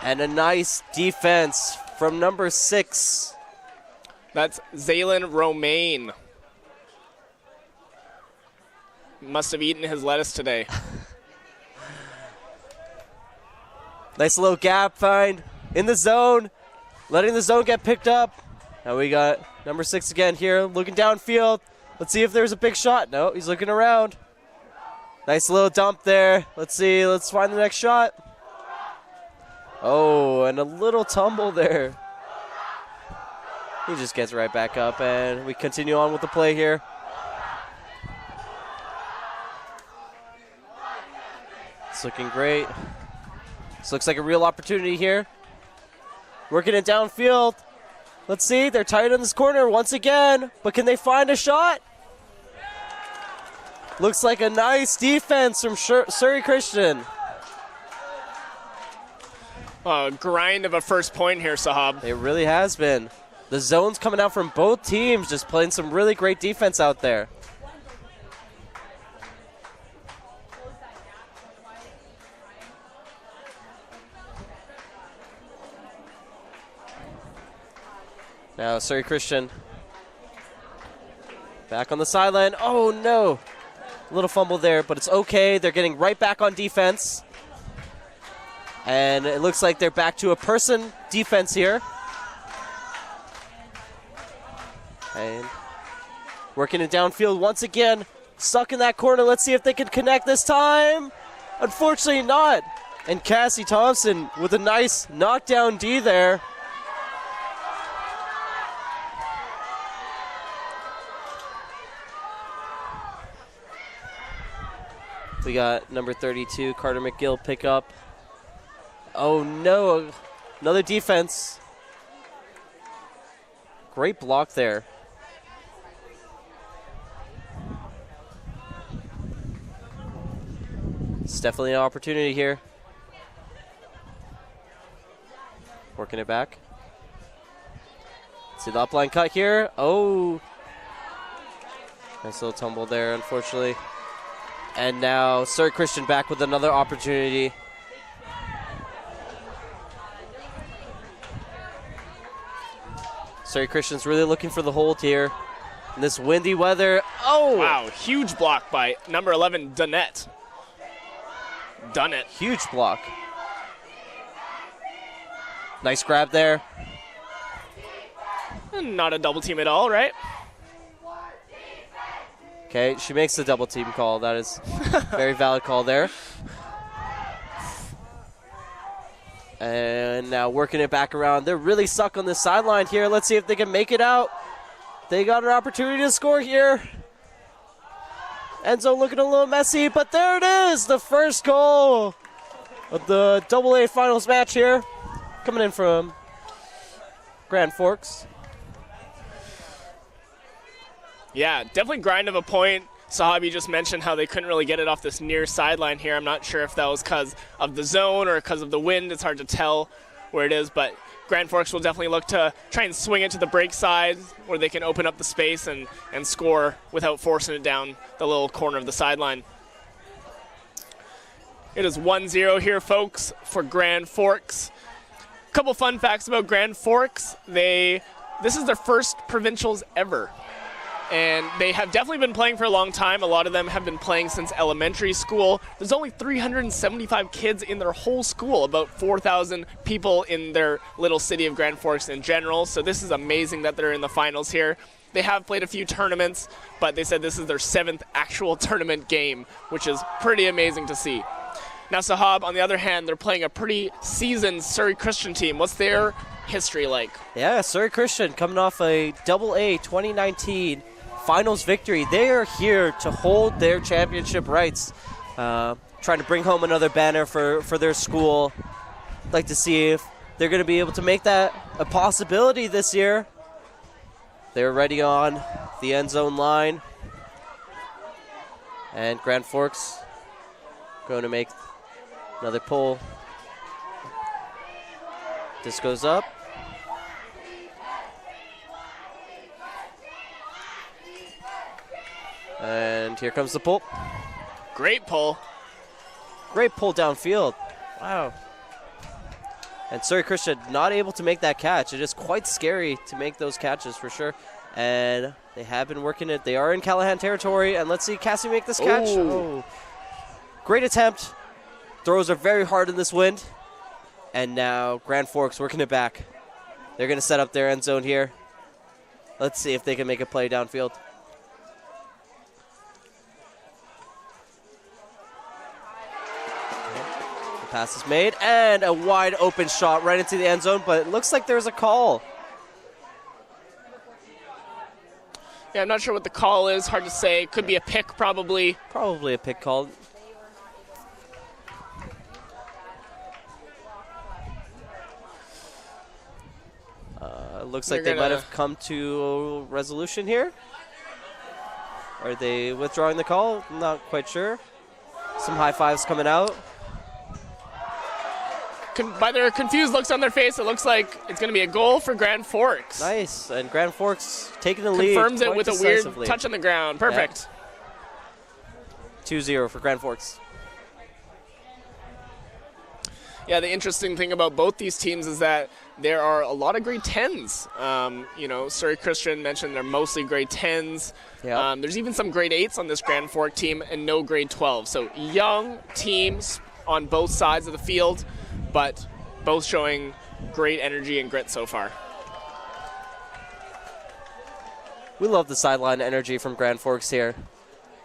And a nice defense from number 6. That's Zaylen Romaine. Must have eaten his lettuce today. Nice little gap find in the zone, letting the zone get picked up. Now we got number 6 again here, looking downfield. Let's see if there's a big shot. No, he's looking around. Nice little dump there. Let's see, let's find the next shot. Oh, and a little tumble there. He just gets right back up, and we continue on with the play here. It's looking great. This looks like a real opportunity here. Working it downfield. Let's see, they're tight in this corner once again, but can they find a shot? Looks like a nice defense from Surrey Christian. Grind of a first point here, Sahab. It really has been. The zone's coming out from both teams, just playing some really great defense out there. Now Surrey Christian back on the sideline. Oh no, a little fumble there, but it's okay. They're getting right back on defense. And it looks like they're back to a person defense here. And working it downfield once again. Stuck in that corner. Let's see if they can connect this time. Unfortunately not. And Cassie Thompson with a nice knockdown D there. We got number 32, Carter McGill, pick up. Oh no, another defense. Great block there. It's definitely an opportunity here. Working it back. See the upline cut here. Oh. Nice little tumble there, unfortunately. And now Surrey Christian back with another opportunity. Surrey Christian's really looking for the hold here in this windy weather. Oh! Wow, huge block by number 11, Dunnett. Done it. Huge block. Nice grab there. Not a double team at all, right? Okay, she makes the double team call. That is a very valid call there. And now working it back around. They're really stuck on the sideline here. Let's see if they can make it out. They got an opportunity to score here. Enzo looking a little messy, but there it is. The first goal of the AA finals match here. Coming in from Grand Forks. Yeah, definitely grind of a point. Sahabi just mentioned how they couldn't really get it off this near sideline here. I'm not sure if that was because of the zone or because of the wind. It's hard to tell where it is, but Grand Forks will definitely look to try and swing it to the break side where they can open up the space and score without forcing it down the little corner of the sideline. It is 1-0 here, folks, for Grand Forks. A couple fun facts about Grand Forks. This is their first provincials ever. And they have definitely been playing for a long time. A lot of them have been playing since elementary school. There's only 375 kids in their whole school, about 4,000 people in their little city of Grand Forks in general. So this is amazing that they're in the finals here. They have played a few tournaments, but they said this is their 7th actual tournament game, which is pretty amazing to see. Now, Sahab, on the other hand, they're playing a pretty seasoned Surrey Christian team. What's their history like? Yeah, Surrey Christian coming off a AA 2019 finals victory. They are here to hold their championship rights, trying to bring home another banner for their school. I'd like to see if they're going to be able to make that a possibility this year. They're ready on the end zone line. And Grand Forks going to make another pull. This goes up. And here comes the pull. Great pull. Great pull downfield. Wow. And Surrey Christian not able to make that catch. It is quite scary to make those catches for sure. And they have been working it. They are in Callahan territory. And let's see Cassie make this catch. Oh. Great attempt. Throws are very hard in this wind. And now Grand Forks working it back. They're going to set up their end zone here. Let's see if they can make a play downfield. The pass is made, and a wide open shot right into the end zone, but it looks like there's a call. Yeah, I'm not sure what the call is. Hard to say. Could be a pick, probably. Probably a pick call. Looks like they might have come to a resolution here. Are they withdrawing the call? Not quite sure. Some high fives coming out. By their confused looks on their face, it looks like it's going to be a goal for Grand Forks. Nice, and Grand Forks taking the lead. Confirms it with a weird touch on the ground. Perfect. Yeah. 2-0 for Grand Forks. Yeah, the interesting thing about both these teams is that there are a lot of grade 10s. You know, Surrey Christian mentioned they're mostly grade 10s. Yeah. There's even some grade 8s on this Grand Fork team and no grade 12. So young teams on both sides of the field, but both showing great energy and grit so far. We love the sideline energy from Grand Forks here.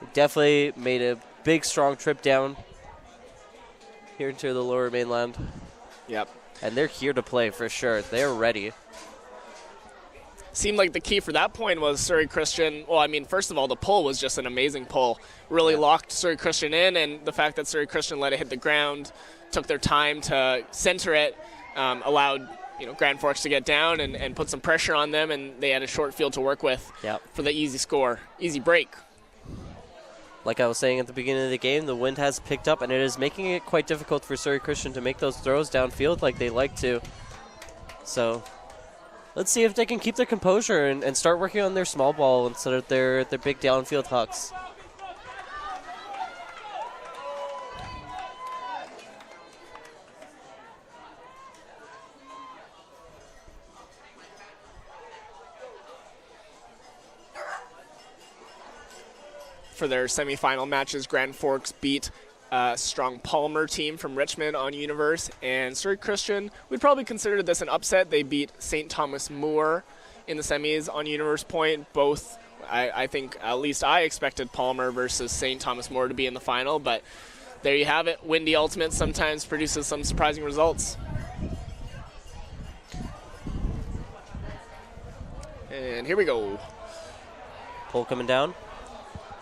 They definitely made a big, strong trip down here into the Lower Mainland. Yep. And they're here to play for sure. They're ready. Seemed like the key for that point was Surrey Christian. Well, I mean, first of all, the pull was just an amazing pull. Really locked Surrey Christian in, and the fact that Surrey Christian let it hit the ground, took their time to center it, allowed Grand Forks to get down and put some pressure on them, and they had a short field to work with for the easy score, easy break. Like I was saying at the beginning of the game, the wind has picked up, and it is making it quite difficult for Surrey Christian to make those throws downfield like they like to. So let's see if they can keep their composure and start working on their small ball instead of their big downfield hucks. For their semifinal matches, Grand Forks beat a strong Palmer team from Richmond on Universe, and Surrey Christian, we'd probably consider this an upset. They beat St. Thomas More in the semis on Universe Point. Both, I think, at least I expected Palmer versus St. Thomas More to be in the final, but there you have it. Windy Ultimate sometimes produces some surprising results. And here we go. Pull coming down.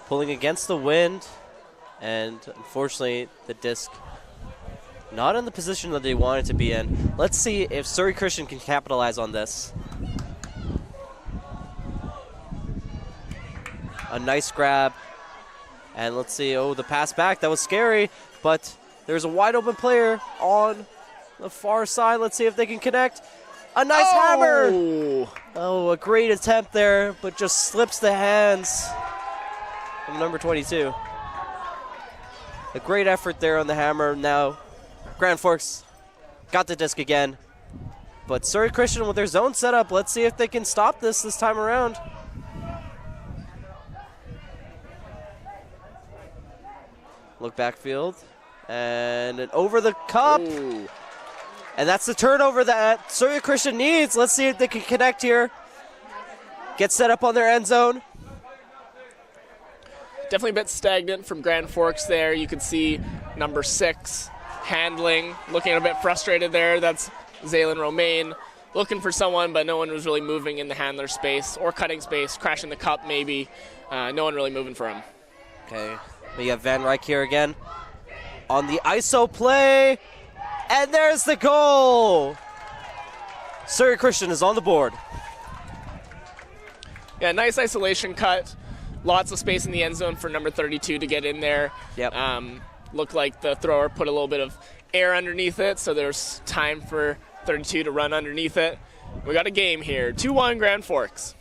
Pulling against the wind, and unfortunately the disc not in the position that they wanted to be in. Let's see if Surrey Christian can capitalize on this. A nice grab, and let's see, the pass back, that was scary, but there's a wide open player on the far side. Let's see if they can connect. A nice hammer! Oh, a great attempt there, but just slips the hands from number 22. A great effort there on the hammer. Now, Grand Forks got the disc again. But Surrey Christian with their zone set up. Let's see if they can stop this time around. Look backfield. And an over the cup. Ooh. And that's the turnover that Surrey Christian needs. Let's see if they can connect here. Get set up on their end zone. Definitely a bit stagnant from Grand Forks there. You could see number 6 handling, looking a bit frustrated there. That's Zaylin Romaine looking for someone, but no one was really moving in the handler space or cutting space, crashing the cup maybe. No one really moving for him. Okay, we have Van Ryk here again on the ISO play, and there's the goal. Surrey Christian is on the board. Yeah, nice isolation cut. Lots of space in the end zone for number 32 to get in there. Yep. Looked like the thrower put a little bit of air underneath it, so there's time for 32 to run underneath it. We got a game here. 2-1 Grand Forks.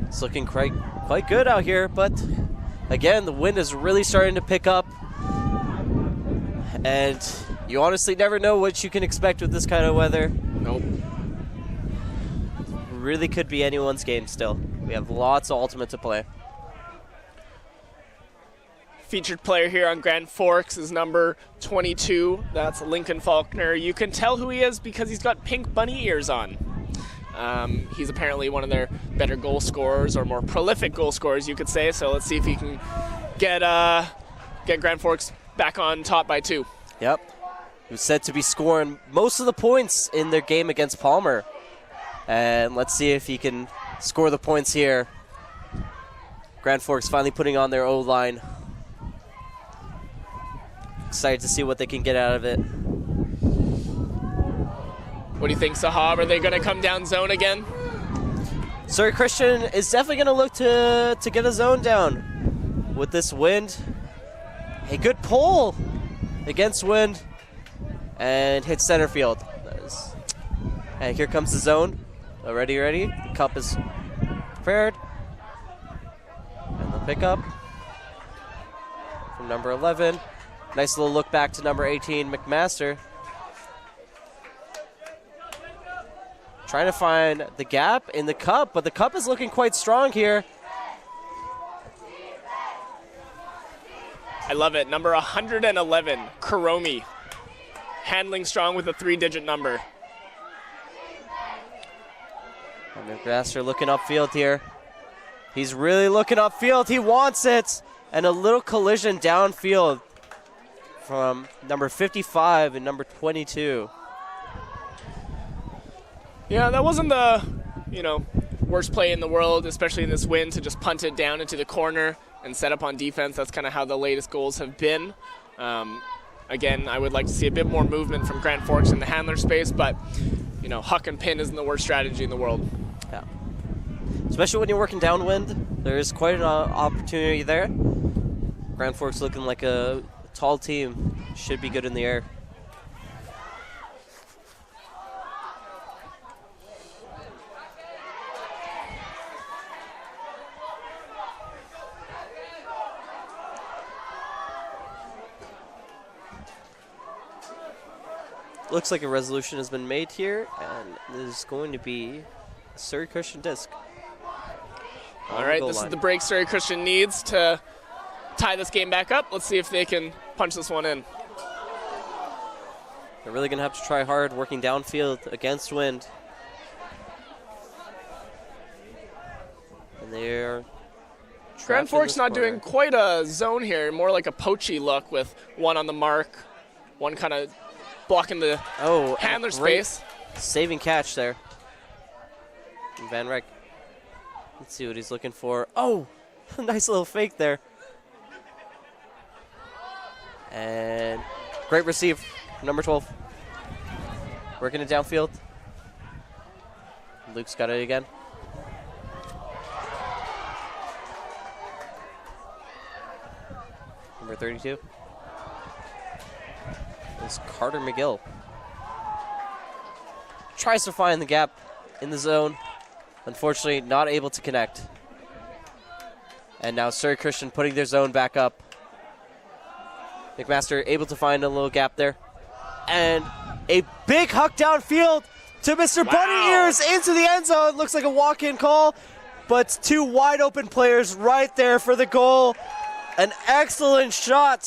It's looking quite good out here, but again, the wind is really starting to pick up. and you honestly never know what you can expect with this kind of weather. Nope. Really could be anyone's game still. We have lots of ultimate to play. Featured player here on Grand Forks is number 22. That's Lincoln Faulkner. You can tell who he is because he's got pink bunny ears on. He's apparently one of their better goal scorers, or more prolific goal scorers, you could say. So let's see if he can get Grand Forks back on top by 2. Yep. He was said to be scoring most of the points in their game against Palmer. And let's see if he can score the points here. Grand Forks finally putting on their O-line. Excited to see what they can get out of it. What do you think, Sahab? Are they going to come down zone again? Surrey Christian is definitely going to look to get a zone down with this wind. A good pull against wind and hit center field. And here comes the zone. Ready. The cup is prepared. And the pickup from number 11. Nice little look back to number 18, McMaster. Trying to find the gap in the cup, but the cup is looking quite strong here. I love it. Number 111, Karomi. Handling strong with a 3-digit number. McMaster looking upfield here. He's really looking upfield. He wants it. And a little collision downfield from number 55 and number 22. Yeah, that wasn't the, worst play in the world, especially in this wind, to just punt it down into the corner and set up on defense. That's kind of how the latest goals have been. Again, I would like to see a bit more movement from Grand Forks in the handler space, but, huck and pin isn't the worst strategy in the world. Yeah. Especially when you're working downwind, there is quite an opportunity there. Grand Forks looking like a tall team. Should be good in the air. Looks like a resolution has been made here, and there's going to be a Surrey Christian disc. All right, this is the break Surrey Christian needs to tie this game back up. Let's see if they can punch this one in. They're really going to have to try hard working downfield against wind. And they're Grand Forks not doing quite a zone here, more like a poachy look with one on the mark, one kind of blocking the handler space. Saving catch there. Van Rijk. Let's see what he's looking for. Oh, nice little fake there. And great receive, number 12. Working it downfield. Luke's got it again. Number 32. It's Carter McGill. Tries to find the gap in the zone. Unfortunately, not able to connect. And now Surrey Christian putting their zone back up. McMaster able to find a little gap there. And a big huck downfield to Mr. Wow. Bunny Ears into the end zone. Looks like a walk-in call, but 2 wide open players right there for the goal. An excellent shot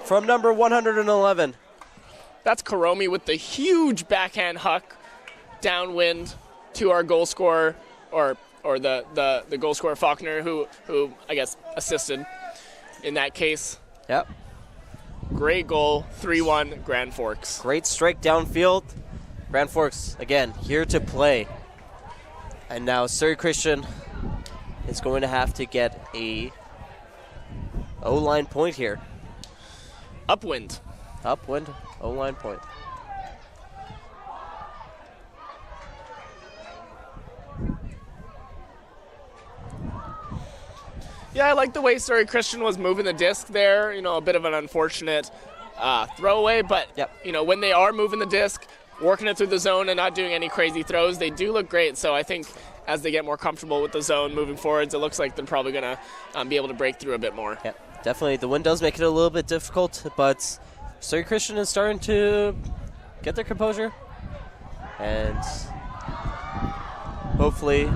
from number 111. That's Karomi with the huge backhand huck downwind to our goal scorer, or the goal scorer Faulkner, who I guess assisted in that case. Yep. Great goal, 3-1 Grand Forks. Great strike downfield. Grand Forks, again, here to play. And now Surrey Christian is going to have to get a O-line point here. Upwind. Upwind, O-line point. Yeah, I like the way Surrey Christian was moving the disc there. A bit of an unfortunate throwaway, but Yep. When they are moving the disc, working it through the zone and not doing any crazy throws, they do look great. So I think as they get more comfortable with the zone moving forwards, it looks like they're probably going to be able to break through a bit more. Yeah, definitely. The wind does make it a little bit difficult, but Surrey Christian is starting to get their composure, and hopefully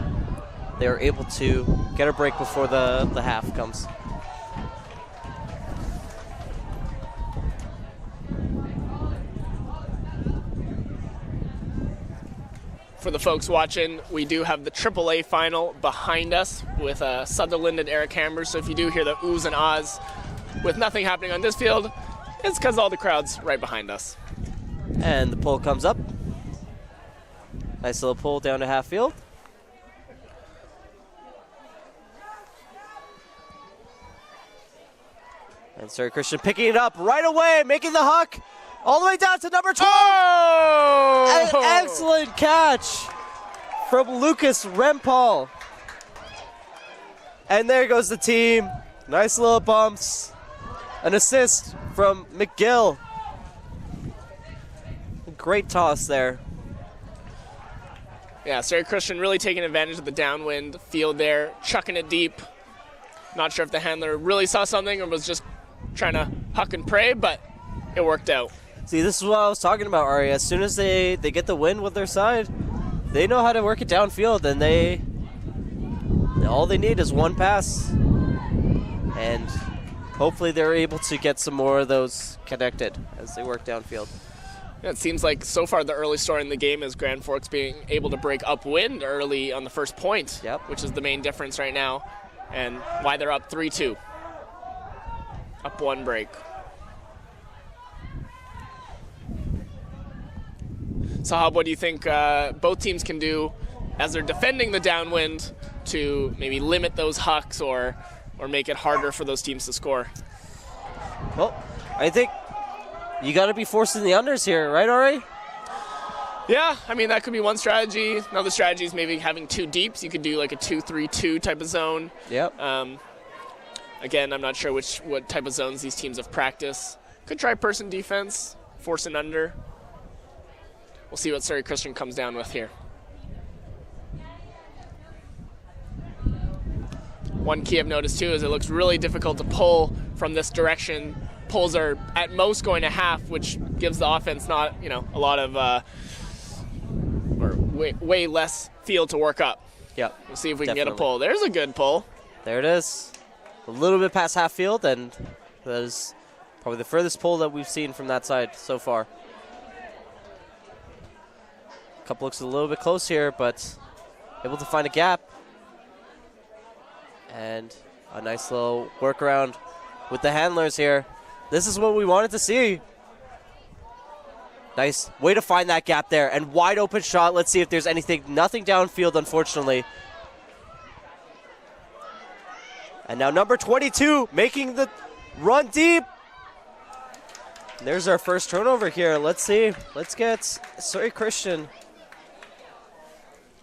they are able to get a break before the half comes. For the folks watching, we do have the AAA final behind us with Sutherland and Eric Hammer. So if you do hear the oohs and ahs with nothing happening on this field, it's because all the crowd's right behind us. And the pull comes up. Nice little pull down to half field. And Surrey Christian picking it up right away, making the huck all the way down to number 12. Oh! An excellent catch from Lucas Rempal. And there goes the team. Nice little bumps. An assist from McGill. Great toss there. Yeah, Surrey Christian really taking advantage of the downwind field there, chucking it deep. Not sure if the handler really saw something or was just trying to huck and pray, but it worked out. See, this is what I was talking about, Ari. As soon as they get the wind with their side, they know how to work it downfield, and all they need is one pass. And hopefully they're able to get some more of those connected as they work downfield. Yeah, it seems like so far the early story in the game is Grand Forks being able to break upwind early on the first point, Yep. which is the main difference right now, and why they're up 3-2. Up one break. So, Hob, what do you think both teams can do as they're defending the downwind to maybe limit those hucks or make it harder for those teams to score? Well, I think you got to be forcing the unders here, right, Ari? Yeah, I mean, that could be one strategy. Another strategy is maybe having two deeps. You could do like a 2-3-2 type of zone. Yep. Again, I'm not sure what type of zones these teams have practiced. Could try person defense, force an under. We'll see what Surrey Christian comes down with here. One key I've noticed too is it looks really difficult to pull from this direction. Pulls are at most going to half, which gives the offense not, a lot of, or way less field to work up. Yep. We'll see if we can Definitely. get a pull. There's a good pull. There it is. A little bit past half field, and that is probably the furthest pull that we've seen from that side so far. Cup looks a little bit close here, but able to find a gap. And a nice little workaround with the handlers here. This is what we wanted to see. Nice way to find that gap there. And wide open shot. Let's see if there's anything. Nothing downfield, unfortunately. And now number 22 making the run deep. There's our first turnover here. Let's see. Let's get Surrey Christian.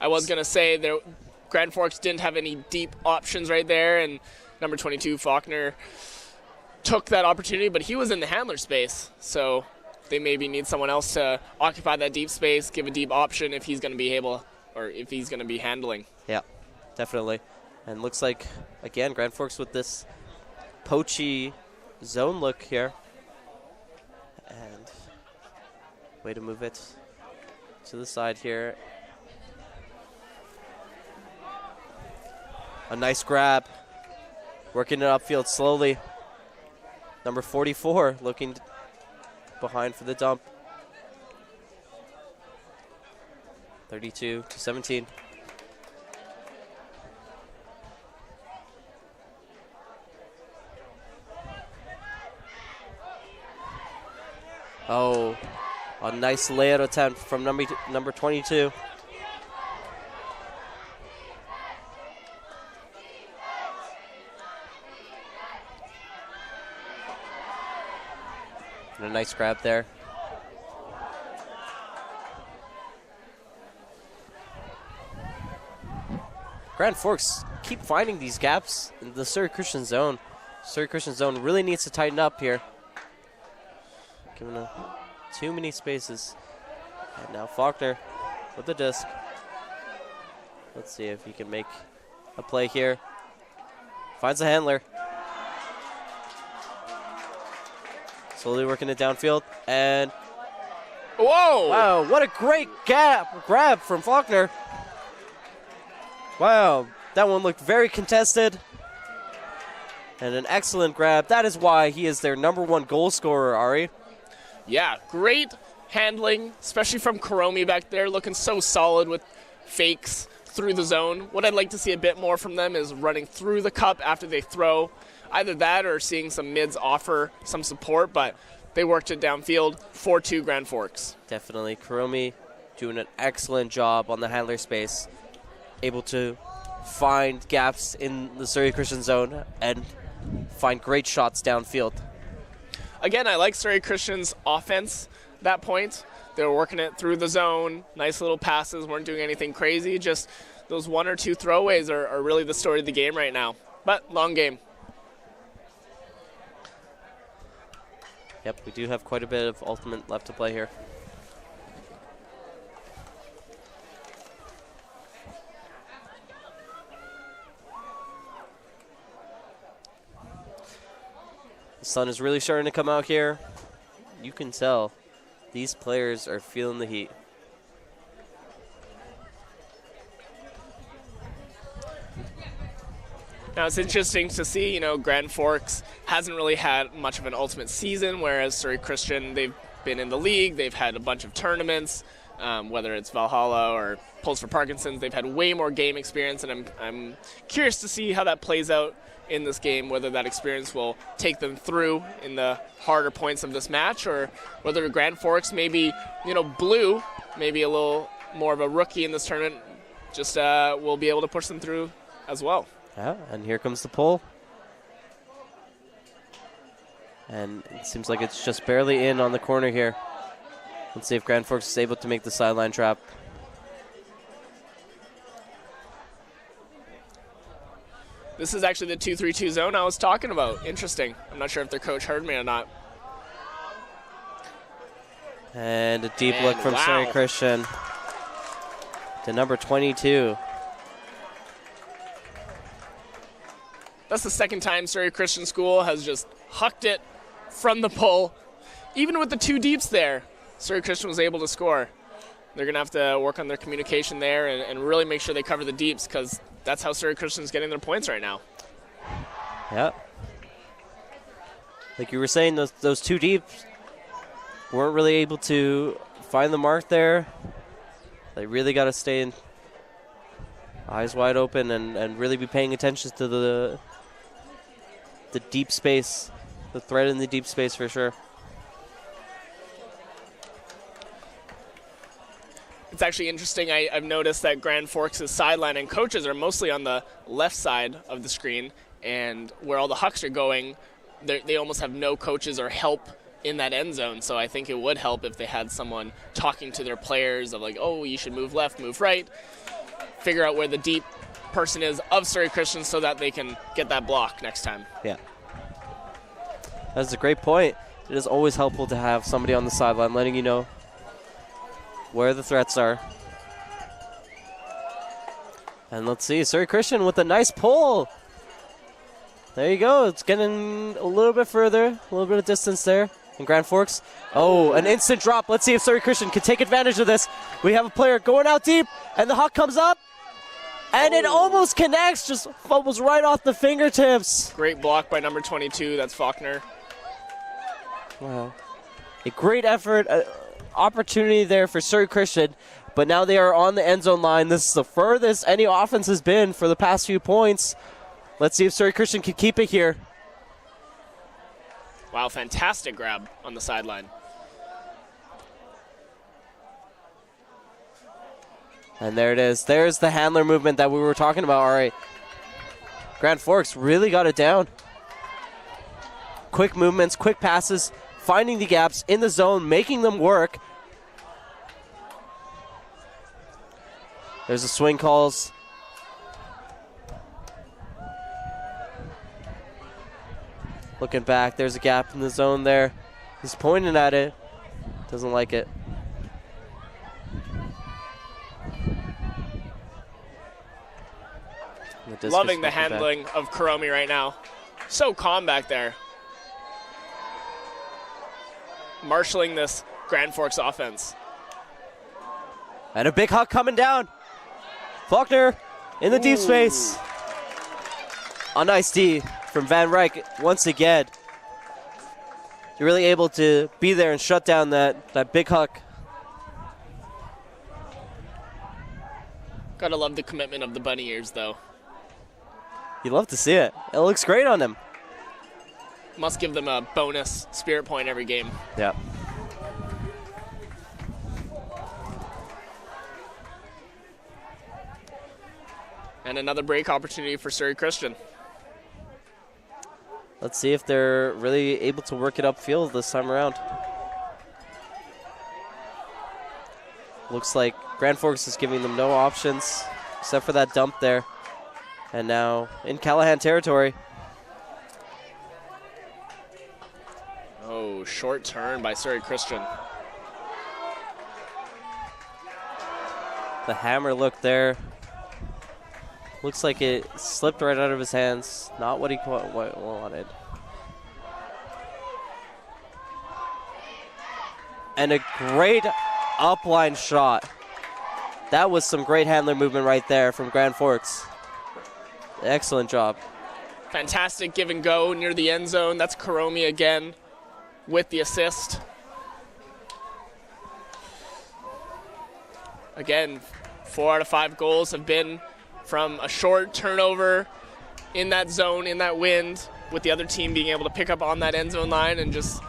I was going to say Grand Forks didn't have any deep options right there, and number 22, Faulkner, took that opportunity, but he was in the handler space, so they maybe need someone else to occupy that deep space, give a deep option if he's going to be able, or if he's going to be handling. Yeah, definitely. And looks like, again, Grand Forks with this poachy zone look here. And way to move it to the side here. A nice grab. Working it upfield slowly. Number 44 looking behind for the dump. 32-17. Oh, a nice layout attempt from number 22. And a nice grab there. Grand Forks keep finding these gaps in the Surrey Christian zone. Surrey Christian zone really needs to tighten up here. Giving too many spaces. And now Faulkner with the disc. Let's see if he can make a play here. Finds a handler. Slowly working it downfield. And whoa! wow, what a great grab from Faulkner. Wow, that one looked very contested. And an excellent grab. That is why he is their #1 goal scorer, Ari. Yeah, great handling, especially from Kuromi back there, looking so solid with fakes through the zone. What I'd like to see a bit more from them is running through the cup after they throw. Either that or seeing some mids offer some support, but they worked it downfield. 4-2 Grand Forks. Definitely. Kuromi doing an excellent job on the handler space. Able to find gaps in the Surrey Christian zone and find great shots downfield. Again, I like Surrey Christian's offense at that point. They were working it through the zone. Nice little passes, weren't doing anything crazy. Just those 1 or 2 throwaways are really the story of the game right now. But long game. Yep, we do have quite a bit of ultimate left to play here. The sun is really starting to come out here. You can tell these players are feeling the heat. Now it's interesting to see, Grand Forks hasn't really had much of an ultimate season, whereas Surrey Christian, they've been in the league, they've had a bunch of tournaments, whether it's Valhalla or Pulse for Parkinson's, they've had way more game experience, and I'm curious to see how that plays out in this game, whether that experience will take them through in the harder points of this match, or whether Grand Forks maybe, Blue, maybe a little more of a rookie in this tournament, just will be able to push them through as well. Yeah, and here comes the pull. And it seems like it's just barely in on the corner here. Let's see if Grand Forks is able to make the sideline trap. This is actually the 2-3-2 zone I was talking about. Interesting. I'm not sure if their coach heard me or not. And a deep look from Surrey Christian to number 22. That's the second time Surrey Christian School has just hucked it from the pull. Even with the 2 deeps there, Surrey Christian was able to score. They're going to have to work on their communication there and really make sure they cover the deeps, because that's how Surrey Christian's getting their points right now. Yeah. Like you were saying, those 2 deeps weren't really able to find the mark there. They really got to stay in eyes wide open and really be paying attention to the deep space, the threat in the deep space for sure. It's actually interesting. I've noticed that Grand Forks' sideline and coaches are mostly on the left side of the screen, and where all the hucks are going, they almost have no coaches or help in that end zone. So I think it would help if they had someone talking to their players of like, oh, you should move left, move right, figure out where the deep person is of Surrey Christian so that they can get that block next time. Yeah. That's a great point. It is always helpful to have somebody on the sideline letting you know where the threats are. And let's see, Surrey Christian with a nice pull. There you go. It's getting a little bit further, a little bit of distance there. And Grand Forks, oh, an instant drop. Let's see if Surrey Christian can take advantage of this. We have a player going out deep, and the huck comes up, and it almost connects, just fumbles right off the fingertips. Great block by number 22, that's Faulkner. Wow. A great effort, opportunity there for Surrey Christian, but now they are on the end zone line. This is the furthest any offense has been for the past few points. Let's see if Surrey Christian can keep it here. Wow, fantastic grab on the sideline. And there it is. There's the handler movement that we were talking about. All right. Grand Forks really got it down. Quick movements, quick passes, finding the gaps in the zone, making them work. There's the swing calls. Looking back, there's a gap in the zone there. He's pointing at it. Doesn't like it. Loving the handling of Kuromi right now. So calm back there. marshaling this Grand Forks offense. And a big huck coming down. Faulkner in the deep space. A nice D from Van Ryck once again. You're really able to be there and shut down that big huck. Gotta love the commitment of the bunny ears, though. You love to see it. It looks great on them. Must give them a bonus spirit point every game. Yeah. And another break opportunity for Surrey Christian. Let's see if they're really able to work it upfield this time around. Looks like Grand Forks is giving them no options except for that dump there. And now in Callahan territory. Oh, short turn by Surrey Christian. The hammer look there. Looks like it slipped right out of his hands. Not what he wanted. And a great upline shot. That was some great handler movement right there from Grand Forks. Excellent job. Fantastic give and go near the end zone. That's Karomi again with the assist. Again, 4 out of 5 goals have been from a short turnover in that zone, in that wind, with the other team being able to pick up on that end zone line and just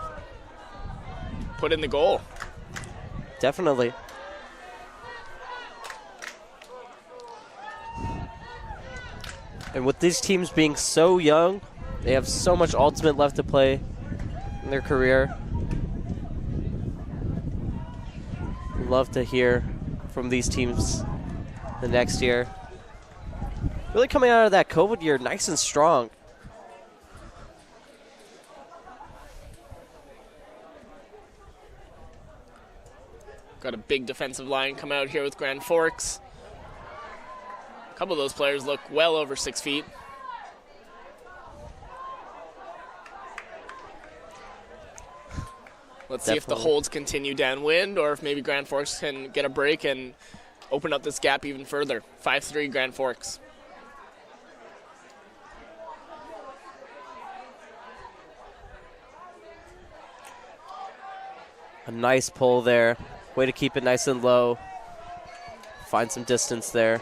put in the goal. Definitely. And with these teams being so young, they have so much ultimate left to play in their career. Love to hear from these teams the next year. Really coming out of that COVID year nice and strong. Got a big defensive line come out here with Grand Forks. A couple of those players look well over 6 feet. Let's see if the holds continue downwind or if maybe Grand Forks can get a break and open up this gap even further. 5-3 Grand Forks. A nice pull there. Way to keep it nice and low. Find some distance there.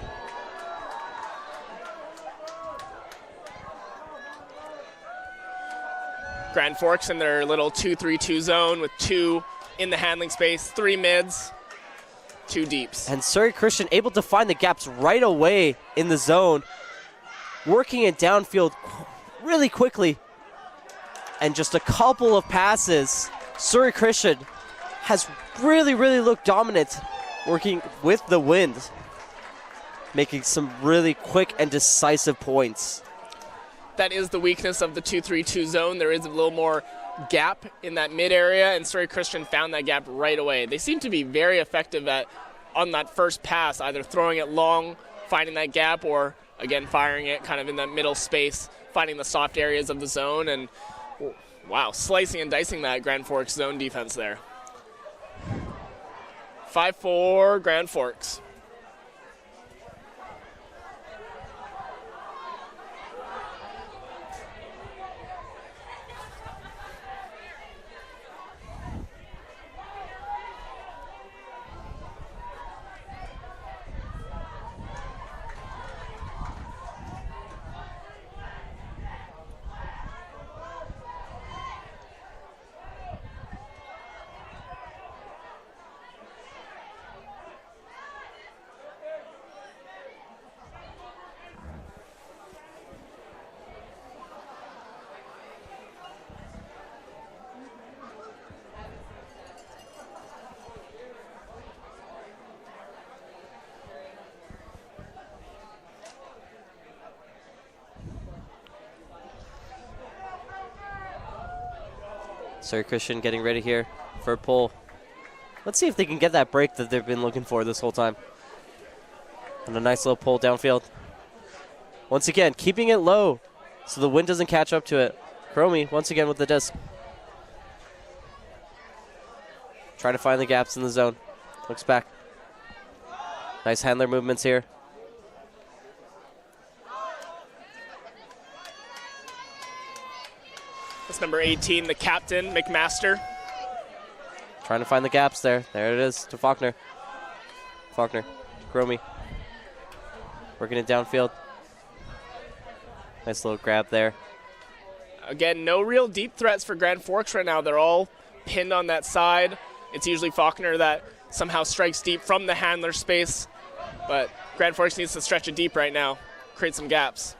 Grand Forks in their little 2-3-2 zone with 2 in the handling space, 3 mids, 2 deeps. And Surrey Christian able to find the gaps right away in the zone, working it downfield really quickly. And just a couple of passes, Surrey Christian has really looked dominant, working with the wind, making some really quick and decisive points. That is the weakness of the 2-3-2 zone. There is a little more gap in that mid area, and Surrey Christian found that gap right away. They seem to be very effective on that first pass, either throwing it long, finding that gap, or again firing it kind of in that middle space, finding the soft areas of the zone, and wow, slicing and dicing that Grand Forks zone defense there. 5-4 Grand Forks. Surrey Christian getting ready here for a pull. Let's see if they can get that break that they've been looking for this whole time. And a nice little pull downfield. Once again, keeping it low so the wind doesn't catch up to it. Cromie once again with the disc. Trying to find the gaps in the zone. Looks back. Nice handler movements here. That's number 18, the captain, McMaster. Trying to find the gaps there. There it is to Faulkner. Faulkner, Cromie. Working it downfield. Nice little grab there. Again, no real deep threats for Grand Forks right now. They're all pinned on that side. It's usually Faulkner that somehow strikes deep from the handler space. But Grand Forks needs to stretch it deep right now, create some gaps.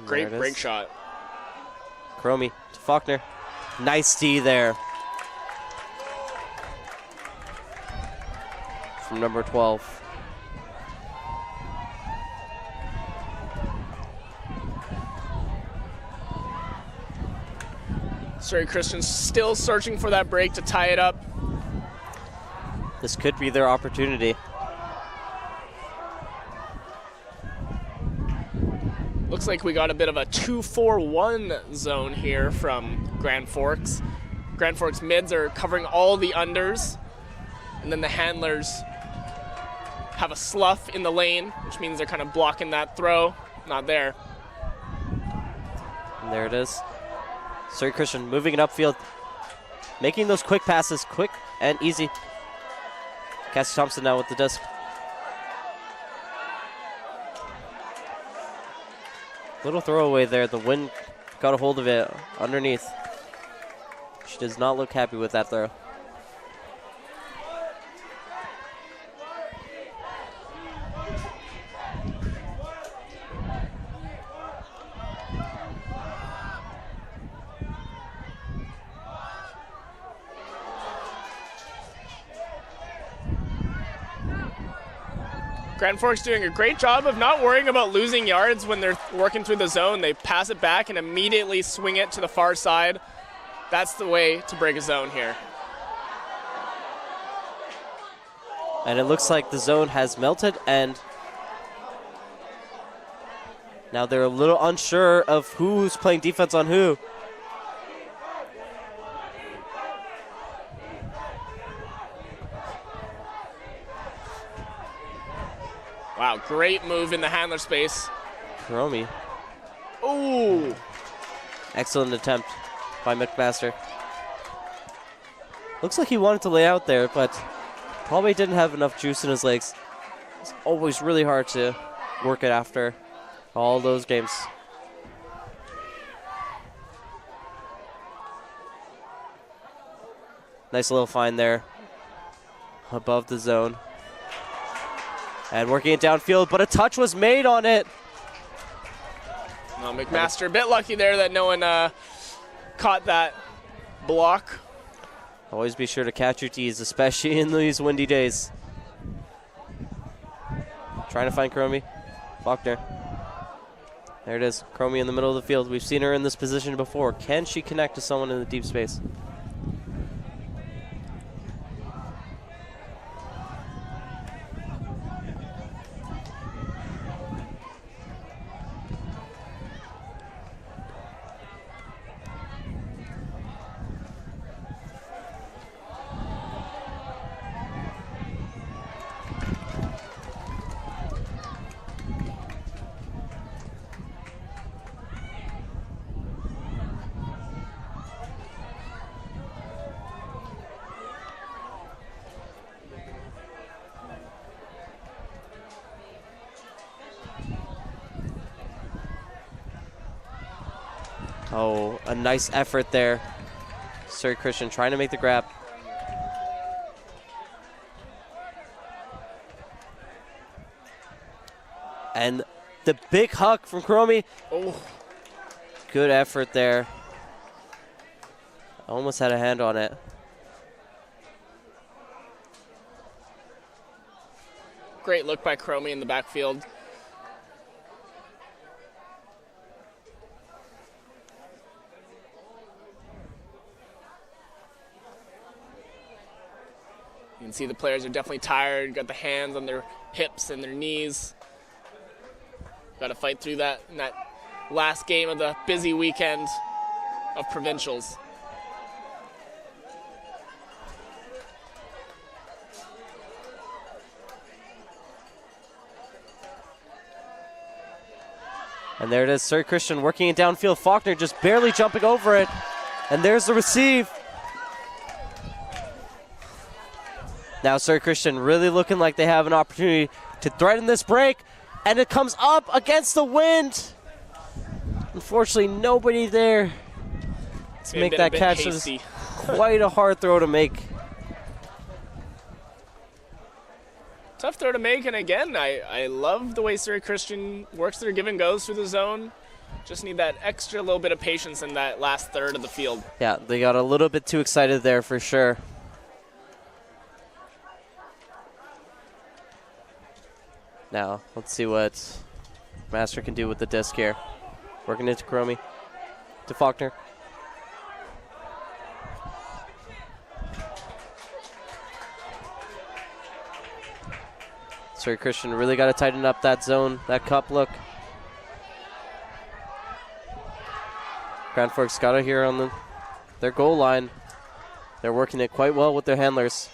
Great break shot. Cromie to Faulkner. Nice D there. From number 12. Surrey Christian still searching for that break to tie it up. This could be their opportunity. Looks like we got a bit of a 2-4-1 zone here from Grand Forks. Grand Forks mids are covering all the unders, and then the handlers have a slough in the lane, which means they're kind of blocking that throw. Not there. And there it is. Surrey Christian moving it upfield, making those quick passes, quick and easy. Cassie Thompson now with the disc. Little throwaway there. The wind got a hold of it underneath. She does not look happy with that throw. Grand Forks doing a great job of not worrying about losing yards when they're working through the zone. They pass it back and immediately swing it to the far side. That's the way to break a zone here. And it looks like the zone has melted, and now they're a little unsure of who's playing defense on who. Wow, great move in the handler space. Cromie. Ooh. Excellent attempt by McMaster. Looks like he wanted to lay out there, but probably didn't have enough juice in his legs. It's always really hard to work it after all those games. Nice little find there above the zone. And working it downfield, but a touch was made on it. Well, McMaster a bit lucky there that no one caught that block. Always be sure to catch your T's, especially in these windy days. Trying to find Cromie. Faulkner. There it is, Cromie in the middle of the field. We've seen her in this position before. Can she connect to someone in the deep space? Oh, a nice effort there. Surrey Christian trying to make the grab. And the big huck from Cromie. Oh. Good effort there. Almost had a hand on it. Great look by Cromie in the backfield. You can see the players are definitely tired, got the hands on their hips and their knees. Got to fight through that in that last game of the busy weekend of provincials. And there it is, Surrey Christian working it downfield. Faulkner just barely jumping over it. And there's the receive. Now Surrey Christian really looking like they have an opportunity to threaten this break. And it comes up against the wind. Unfortunately, nobody there to make that catch. It was quite a hard throw to make. Tough throw to make, and again, I love the way Surrey Christian works their give and goes through the zone. Just need that extra little bit of patience in that last third of the field. Yeah, they got a little bit too excited there for sure. Now, let's see what Master can do with the disc here. Working it to Cromie, to Faulkner. Surrey Christian really got to tighten up that zone, that cup look. Grand Forks got it here on their goal line. They're working it quite well with their handlers.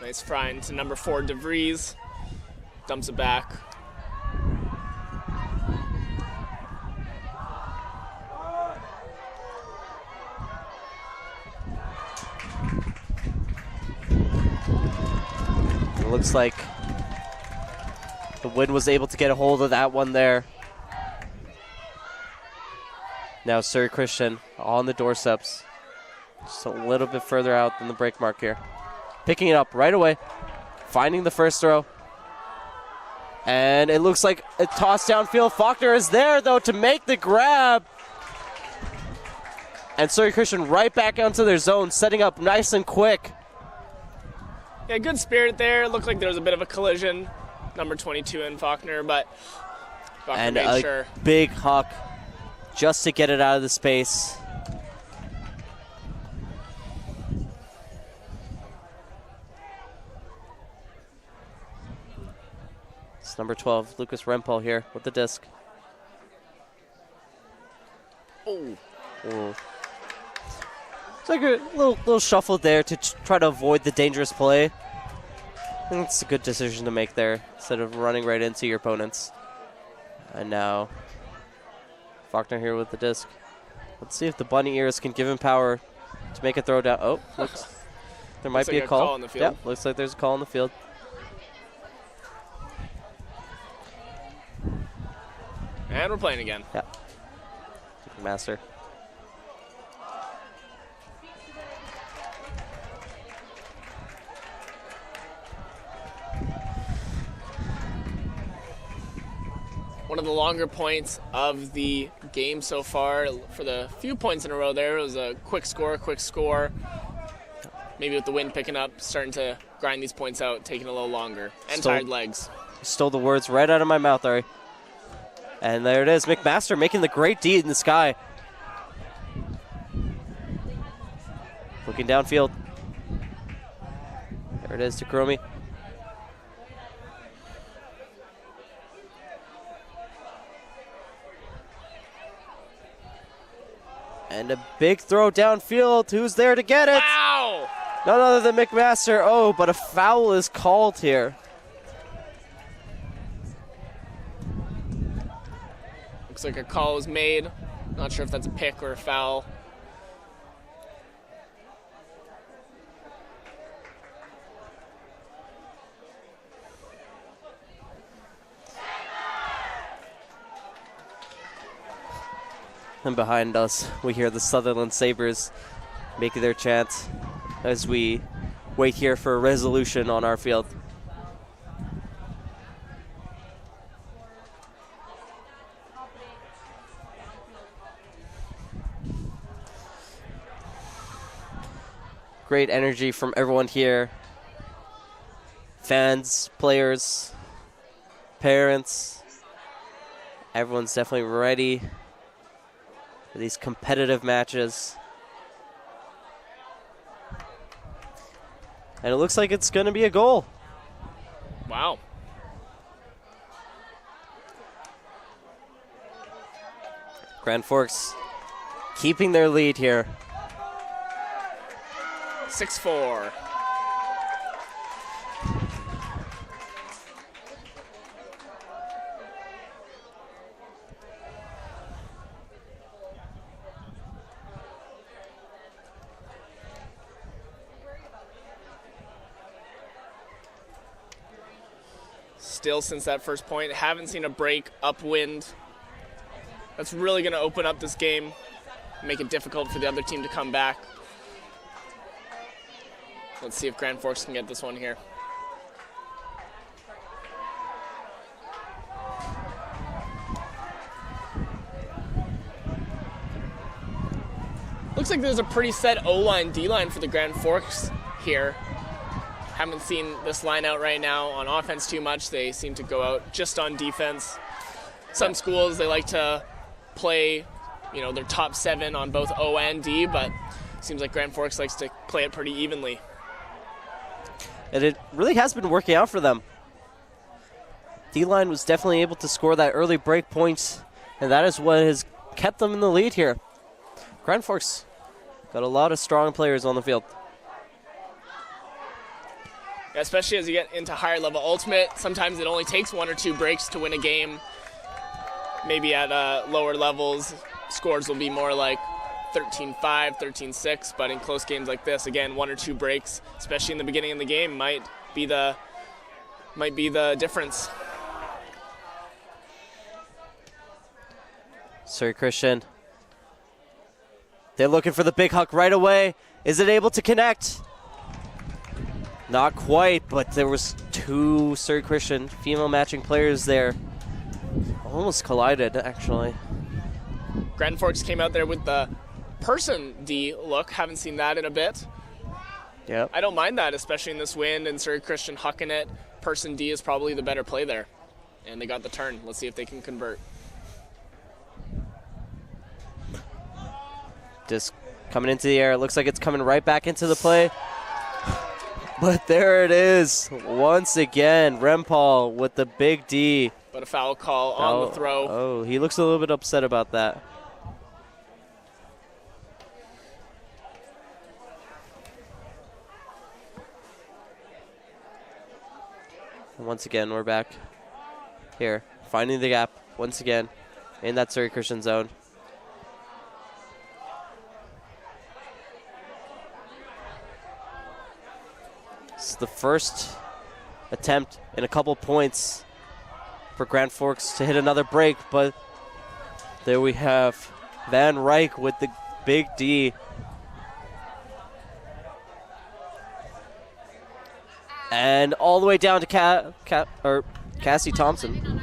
Nice fry into number 4, DeVries. Dumps it back. It looks like the wind was able to get a hold of that one there. Now Surrey Christian on the doorsteps. Just a little bit further out than the break mark here. Picking it up right away. Finding the first throw. And it looks like a toss downfield. Faulkner is there, though, to make the grab. And Surrey Christian right back onto their zone, setting up nice and quick. Yeah, good spirit there. It looked like there was a bit of a collision. Number 22 in Faulkner, but Faulkner and made sure. Big huck just to get it out of the space. It's number 12, Lucas Rempel here with the disc. Oh. It's like a little shuffle there to try to avoid the dangerous play. I think it's a good decision to make there instead of running right into your opponents. And now Faulkner here with the disc. Let's see if the bunny ears can give him power to make a throw down. Oh, looks there might be like a call. On the field. Yeah, looks like there's a call on the field. And we're playing again. Yeah. Master. One of the longer points of the game so far. For the few points in a row there, it was a quick score. Maybe with the wind picking up, starting to grind these points out, taking a little longer. And tired legs. Stole the words right out of my mouth, Ari. And there it is, McMaster making the great deed in the sky. Looking downfield. There it is to Cromie. And a big throw downfield. Who's there to get it? Wow! None other than McMaster. Oh, but a foul is called here. Looks like a call was made. Not sure if that's a pick or a foul. And behind us, we hear the Sutherland Sabres making their chant as we wait here for a resolution on our field. Great energy from everyone here. Fans, players, parents. Everyone's definitely ready for these competitive matches. And it looks like it's going to be a goal. Wow. Grand Forks keeping their lead here. 6-4. Still, since that first point, haven't seen a break upwind. That's really going to open up this game, make it difficult for the other team to come back. Let's see if Grand Forks can get this one here. Looks like there's a pretty set O-line, D-line for the Grand Forks here. Haven't seen this line out right now on offense too much. They seem to go out just on defense. Some schools, they like to play, their top 7 on both O and D, but it seems like Grand Forks likes to play it pretty evenly. And it really has been working out for them. D-line was definitely able to score that early break points, and that is what has kept them in the lead here. Grand Forks got a lot of strong players on the field. Especially as you get into higher level ultimate, sometimes it only takes 1 or 2 breaks to win a game. Maybe at lower levels, scores will be more like 13-5, 13-6, but in close games like this, again, 1 or 2 breaks, especially in the beginning of the game, might be the difference. Surrey Christian. They're looking for the big huck right away. Is it able to connect? Not quite, but there was 2 Surrey Christian female matching players there. Almost collided, actually. Grand Forks came out there with the person D look. Haven't seen that in a bit. Yep. I don't mind that, especially in this wind and Surrey Christian hucking it. Person D is probably the better play there. And they got the turn. Let's see if they can convert. Just coming into the air. It looks like it's coming right back into the play. But there it is. Once again, Rempal with the big D. But a foul call on the throw. Oh, he looks a little bit upset about that. And once again, we're back here, finding the gap once again in that Surrey Christian zone. It's the first attempt in a couple points for Grand Forks to hit another break, but there we have Van Ryk with the big D. And all the way down to Cassie Thompson.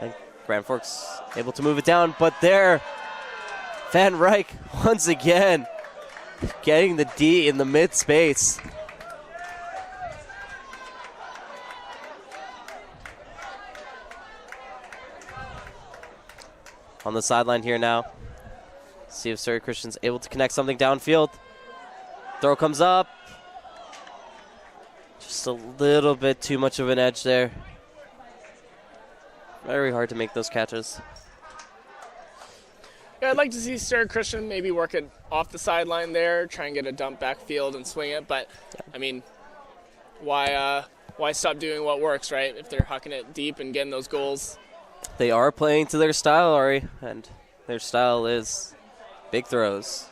And Grand Forks able to move it down, but there, Van Ryk once again getting the D in the mid space. On the sideline here now. See if Surrey Christian's able to connect something downfield. Throw comes up. Just a little bit too much of an edge there. Very hard to make those catches. Yeah, I'd like to see Surrey Christian maybe work it off the sideline there, try and get a dump backfield and swing it. But, I mean, why stop doing what works, right? If they're hucking it deep and getting those goals. They are playing to their style, Ari, and their style is big throws.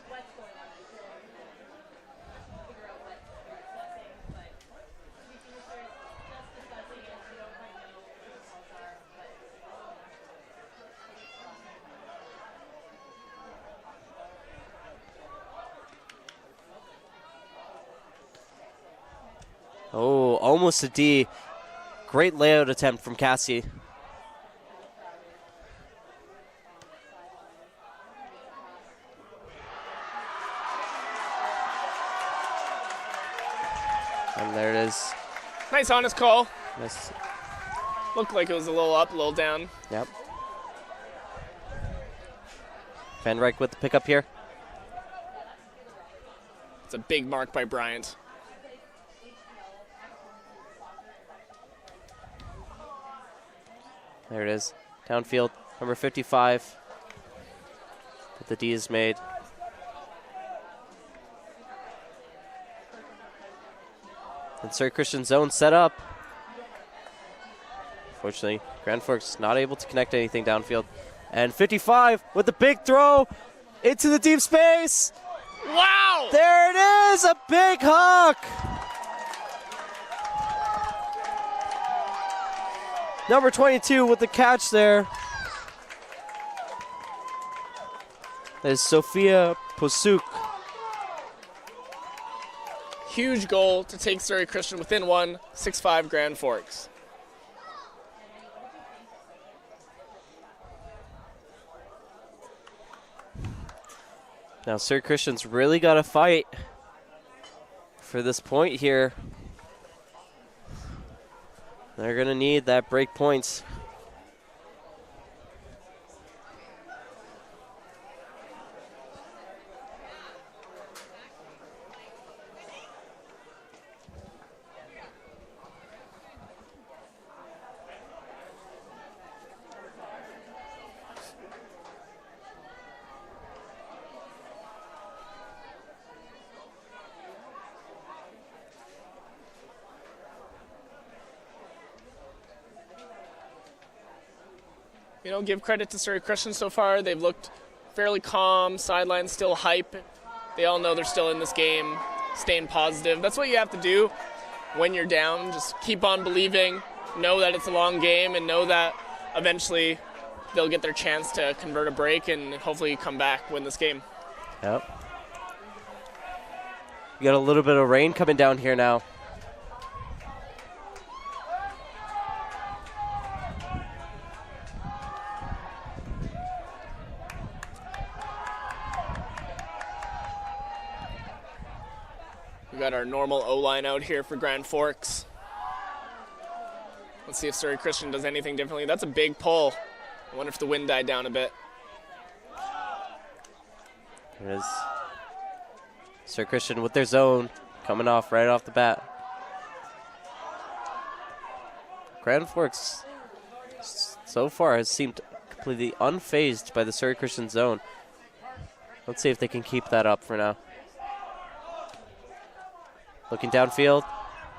Oh, almost a D. Great layout attempt from Cassie. And there it is. Nice honest call. Nice. Looked like it was a little up, a little down. Yep. Van Ryk with the pickup here. It's a big mark by Bryant. There it is. Downfield, number 55. But the D is made. And Surrey Christian zone set up. Unfortunately, Grand Forks not able to connect anything downfield. And 55 with the big throw into the deep space. Wow! There it is, a big hook. Number 22 with the catch there. That is Sophia Posuk. Huge goal to take Surrey Christian within one, 6-5 Grand Forks. Now Surrey Christian's really got to fight for this point here. They're going to need that break points. You know, give credit to Surrey Christian so far. They've looked fairly calm, sidelines still hype. They all know they're still in this game, staying positive. That's what you have to do when you're down. Just keep on believing, know that it's a long game, and know that eventually they'll get their chance to convert a break and hopefully come back, win this game. Yep. You got a little bit of rain coming down here now. We got our normal O-line out here for Grand Forks. Let's see if Surrey Christian does anything differently. That's a big pull. I wonder if the wind died down a bit. There it is. Surrey Christian with their zone coming off right off the bat. Grand Forks so far has seemed completely unfazed by the Surrey Christian zone. Let's see if they can keep that up for now. Looking downfield.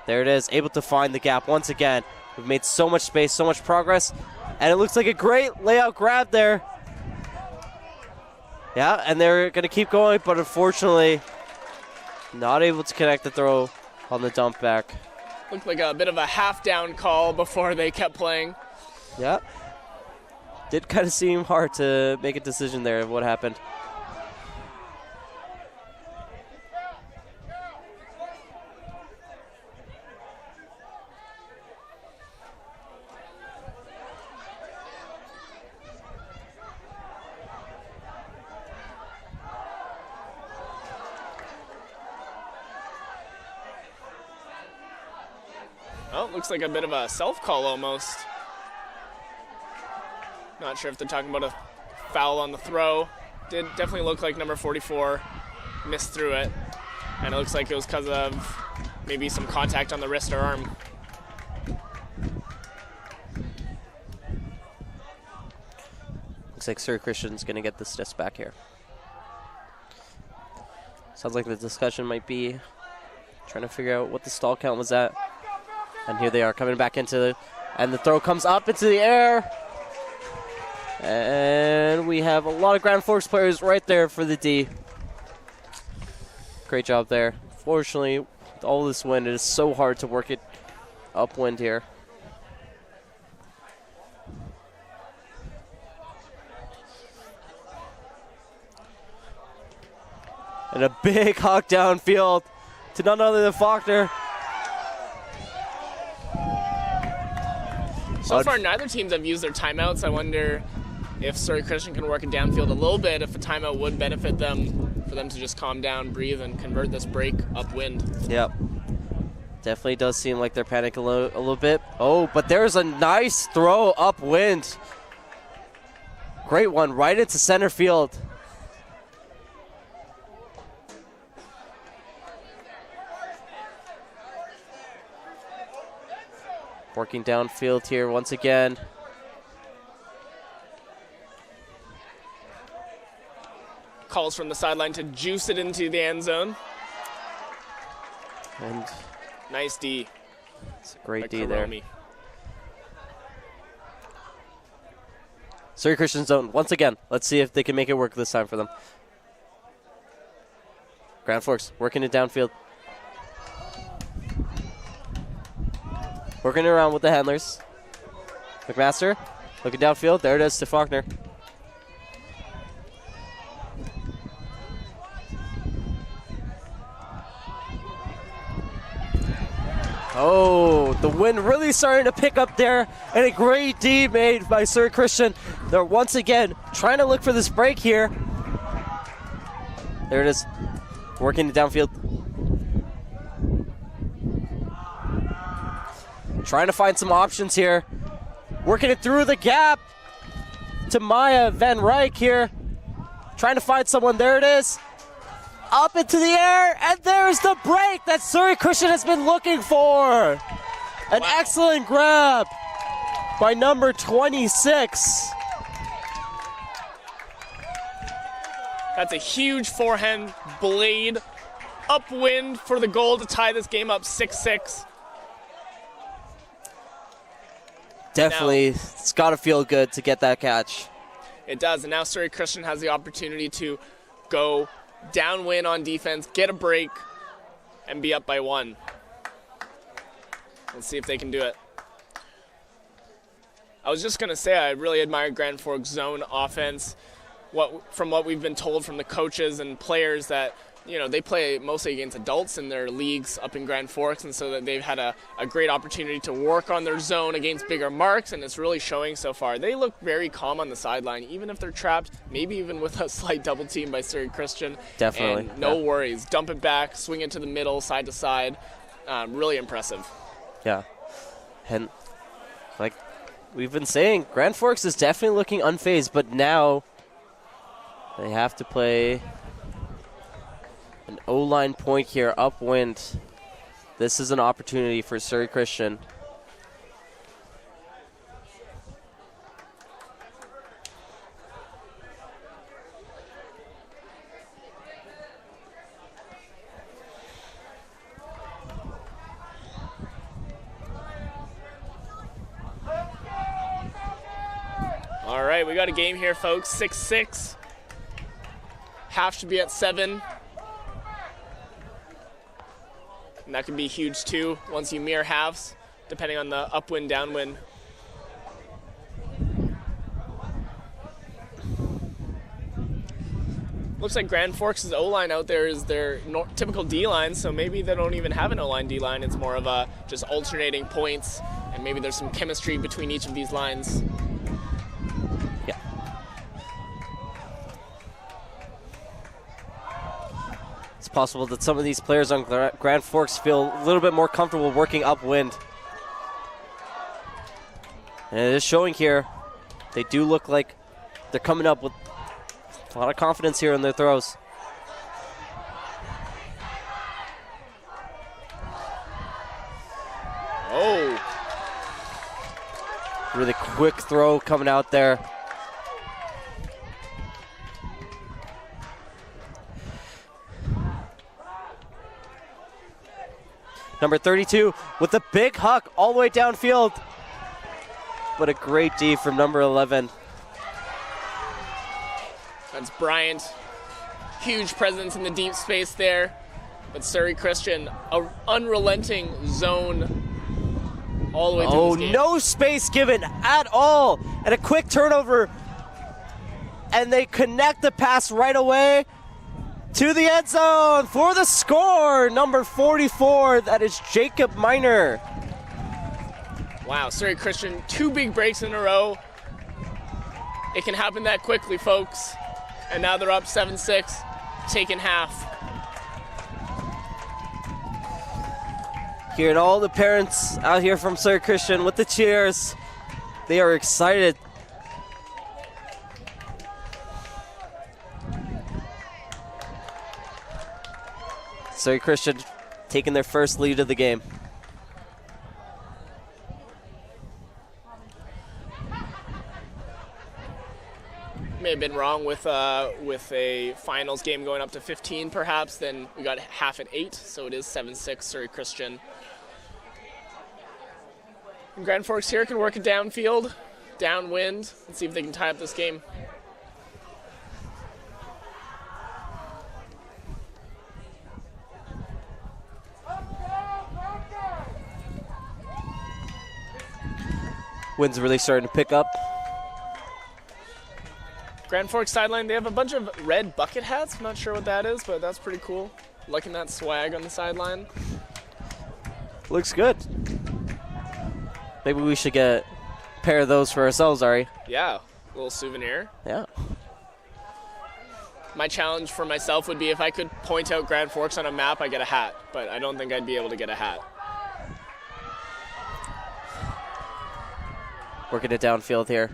There it is. Able to find the gap once again. We've made so much space, so much progress. And it looks like a great layout grab there. Yeah, and they're going to keep going, but unfortunately not able to connect the throw on the dump back. Looked like a bit of a half-down call before they kept playing. Yeah. Did kind of seem hard to make a decision there of what happened. Oh, looks like a bit of a self-call almost. Not sure if they're talking about a foul on the throw. Did definitely look like number 44 missed through it. And it looks like it was because of maybe some contact on the wrist or arm. Looks like Surrey Christian's going to get the stiffs back here. Sounds like the discussion might be trying to figure out what the stall count was at. And here they are coming back into the, and the throw comes up into the air. And we have a lot of Grand Forks players right there for the D. Great job there. Fortunately, with all this wind, it is so hard to work it upwind here. And a big hawk downfield to none other than Faulkner. So far, neither teams have used their timeouts. I wonder if Surrey Christian can work it downfield a little bit, if a timeout would benefit them, for them to just calm down, breathe, and convert this break upwind. Yep. Definitely does seem like they're panicking a little bit. Oh, but there's a nice throw upwind. Great one right into center field. Working downfield here once again. Calls from the sideline to juice it into the end zone. And nice D. It's a great D there. Karomi. Surrey Christian zone once again. Let's see if they can make it work this time for them. Grand Forks working it downfield. Working it around with the handlers. McMaster looking downfield. There it is to Faulkner. Oh, the wind really starting to pick up there, and a great D made by Surrey Christian. They're once again trying to look for this break here. There it is, working it downfield. Trying to find some options here. Working it through the gap to Maya Van Ryk here. Trying to find someone, there it is. Up into the air, and there's the break that Surrey Christian has been looking for. An excellent grab by number 26. That's a huge forehand blade. Upwind for the goal to tie this game up 6-6. Definitely, it's got to feel good to get that catch. It does, and now Surrey Christian has the opportunity to go downwind on defense, get a break, and be up by 1. Let's see if they can do it. I was just going to say I really admire Grand Forks' zone offense. From what we've been told from the coaches and players that, you know, they play mostly against adults in their leagues up in Grand Forks, and so that they've had a great opportunity to work on their zone against bigger marks, and it's really showing so far. They look very calm on the sideline, even if they're trapped, maybe even with a slight double team by Surrey Christian. Definitely. And no worries. Dump it back, swing it to the middle, side to side. Really impressive. Yeah. And like we've been saying, Grand Forks is definitely looking unfazed, but now they have to play an O-line point here, upwind. This is an opportunity for Surrey Christian. All right, we got a game here, folks. 6-6. Half should be at 7. And that can be huge too once you mirror halves, depending on the upwind, downwind. Looks like Grand Forks' O-line out there is their typical D-line, so maybe they don't even have an O-line D-line. It's more of a just alternating points, and maybe there's some chemistry between each of these lines. Yeah. It's possible that some of these players on Grand Forks feel a little bit more comfortable working upwind. And it is showing here. They do look like they're coming up with a lot of confidence here in their throws. Oh. Really quick throw coming out there. Number 32 with a big huck all the way downfield. But a great D from number 11. That's Bryant. Huge presence in the deep space there. But Surrey Christian, an unrelenting zone all the way through this game. No space given at all. And a quick turnover. And they connect the pass right away to the end zone for the score. Number 44, that is Jacob Miner. Wow, Surrey Christian, 2 big breaks in a row. It can happen that quickly, folks. And now they're up 7-6, taking half. Hearing all the parents out here from Surrey Christian with the cheers. They are excited. Surrey Christian taking their first lead of the game. May have been wrong with a finals game going up to 15 perhaps. Then we got half at 8, so it is 7-6 Surrey Christian. And Grand Forks here can work it downfield, downwind, and see if they can tie up this game. Wind's really starting to pick up. Grand Forks sideline, they have a bunch of red bucket hats. I'm not sure what that is, but that's pretty cool. Liking that swag on the sideline. Looks good. Maybe we should get a pair of those for ourselves, Ari. Yeah, a little souvenir. Yeah. My challenge for myself would be if I could point out Grand Forks on a map, I get a hat, but I don't think I'd be able to get a hat. Working it downfield here.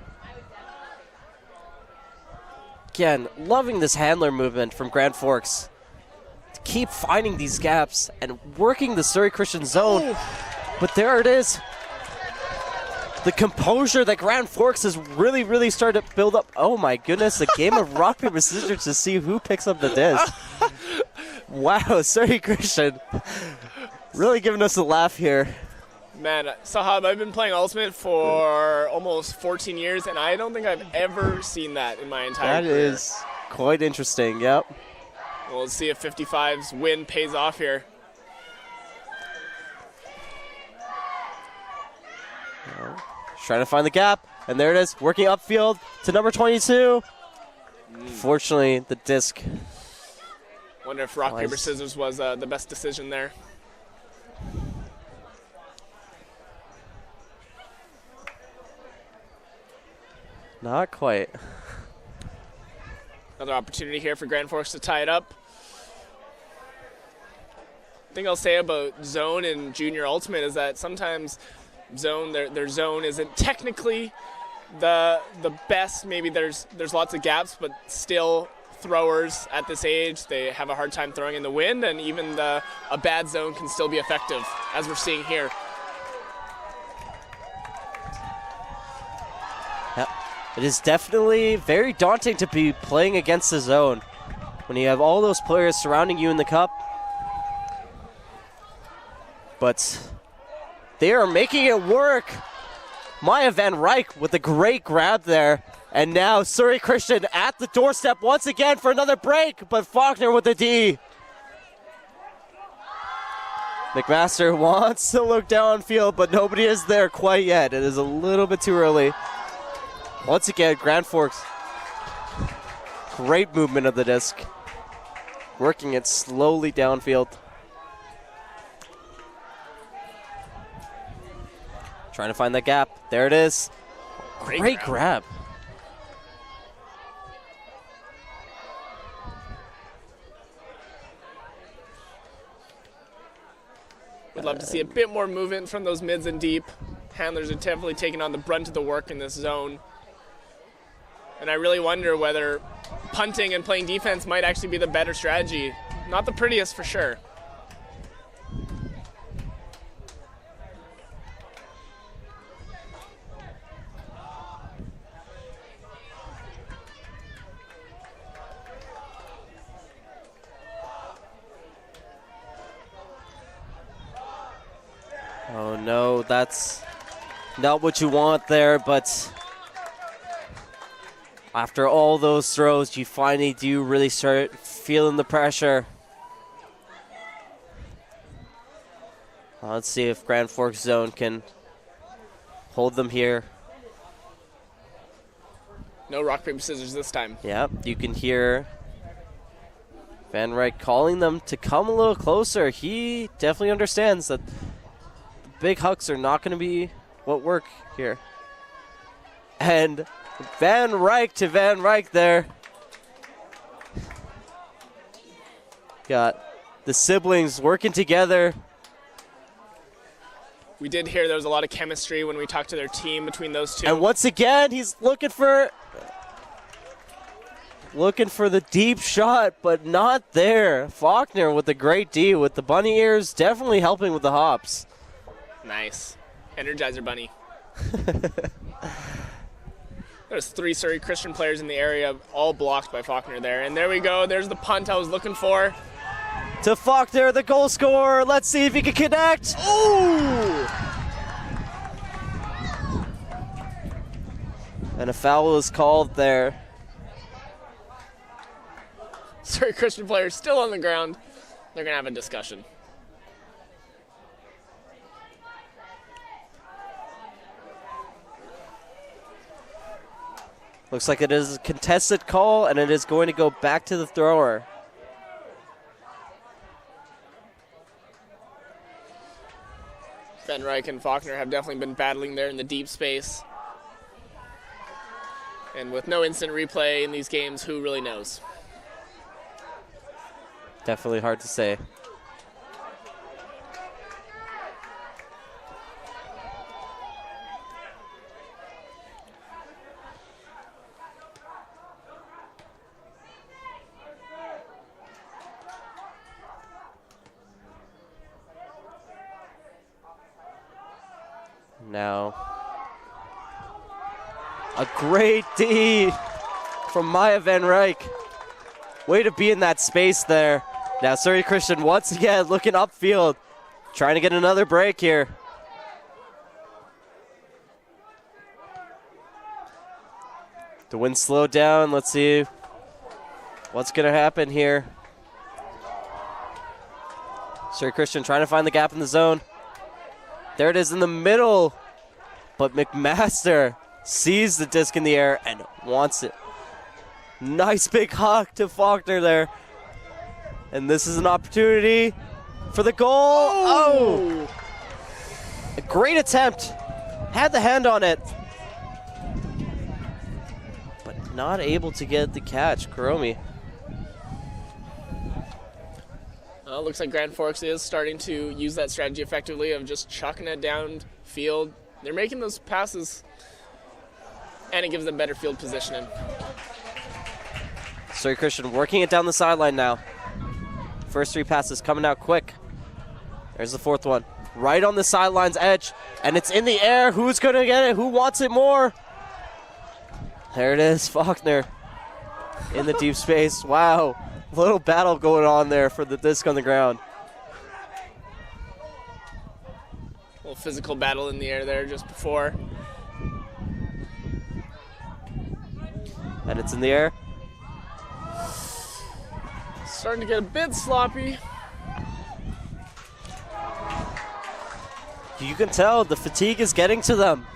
Again, loving this handler movement from Grand Forks. To keep finding these gaps and working the Surrey Christian zone. Oh. But there it is. The composure that Grand Forks has really started to build up. Oh my goodness, a game of rock, paper, scissors to see who picks up the disc. Wow, Surrey Christian really giving us a laugh here. Man, Sahab, I've been playing Ultimate for almost 14 years, and I don't think I've ever seen that in my entire career. That is quite interesting, yep. Well, let's see if 55's win pays off here. Trying to find the gap, and there it is, working upfield to number 22. Fortunately, the disc. Wonder if rock, paper, scissors was the best decision there. Not quite. Another opportunity here for Grand Forks to tie it up. The thing I'll say about zone and junior ultimate is that sometimes zone, their zone isn't technically the best. Maybe there's lots of gaps, but still throwers at this age, they have a hard time throwing in the wind, and even a bad zone can still be effective, as we're seeing here. Yep. It is definitely very daunting to be playing against the zone when you have all those players surrounding you in the cup. But they are making it work. Maya Van Ryk with a great grab there. And now Surrey Christian at the doorstep once again for another break, but Faulkner with the D. McMaster wants to look downfield, but nobody is there quite yet. It is a little bit too early. Once again, Grand Forks. Great movement of the disc. Working it slowly downfield. Trying to find that gap. There it is. Great grab. Would love to see a bit more movement from those mids and deep. Handlers are definitely taking on the brunt of the work in this zone. And I really wonder whether punting and playing defense might actually be the better strategy. Not the prettiest for sure. Oh no, that's not what you want there, but after all those throws, you finally do really start feeling the pressure. Let's see if Grand Forks zone can hold them here. No rock, paper, scissors this time. Yep, you can hear Van Ryk calling them to come a little closer. He definitely understands that the big hucks are not going to be what work here. And Van Ryk to Van Ryk there. Got the siblings working together. We did hear there was a lot of chemistry when we talked to their team between those two. And once again, he's looking for the deep shot, but not there. Faulkner with a great D with the bunny ears, definitely helping with the hops. Nice. Energizer Bunny. There's 3 Surrey Christian players in the area, all blocked by Faulkner there. And there we go. There's the punt I was looking for. To Faulkner, the goal scorer. Let's see if he can connect. Ooh! And a foul is called there. Surrey Christian players still on the ground. They're going to have a discussion. Looks like it is a contested call, and it is going to go back to the thrower. Van Ryk and Faulkner have definitely been battling there in the deep space. And with no instant replay in these games, who really knows? Definitely hard to say. Now, a great D from Maya Van Ryk. Way to be in that space there. Now Surrey Christian once again looking upfield, trying to get another break here. The wind slowed down. Let's see what's going to happen here. Surrey Christian trying to find the gap in the zone. There it is in the middle. But McMaster sees the disc in the air and wants it. Nice big hug to Faulkner there. And this is an opportunity for the goal. Oh! A great attempt. Had the hand on it. But not able to get the catch. Kuromi. Looks like Grand Forks is starting to use that strategy effectively of just chucking it downfield. They're making those passes, and it gives them better field positioning. Surrey Christian working it down the sideline now. First 3 passes coming out quick. There's the 4th one. Right on the sideline's edge, and it's in the air. Who's going to get it? Who wants it more? There it is, Faulkner in the deep space. Wow. Little battle going on there for the disc on the ground. A little physical battle in the air there just before. And it's in the air. Starting to get a bit sloppy. You can tell the fatigue is getting to them.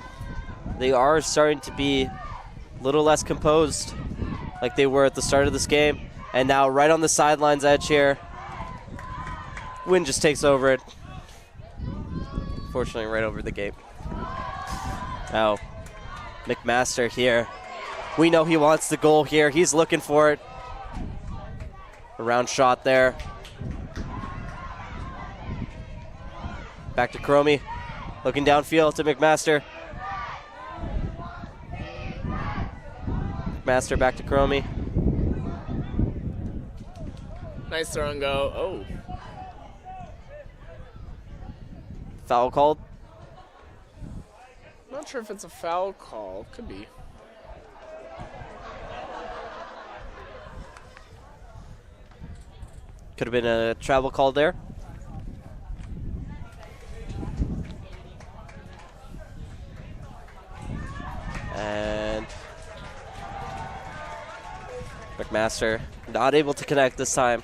They are starting to be a little less composed like they were at the start of this game. And now right on the sidelines edge here. Wind just takes over it. Fortunately, right over the gate. Now, McMaster here. We know he wants the goal here. He's looking for it. A round shot there. Back to Kuromi. Looking downfield to McMaster. McMaster back to Kuromi. Nice throw and go. Oh. Foul called. Not sure if it's a foul call. Could be. Could have been a travel call there. And McMaster not able to connect this time.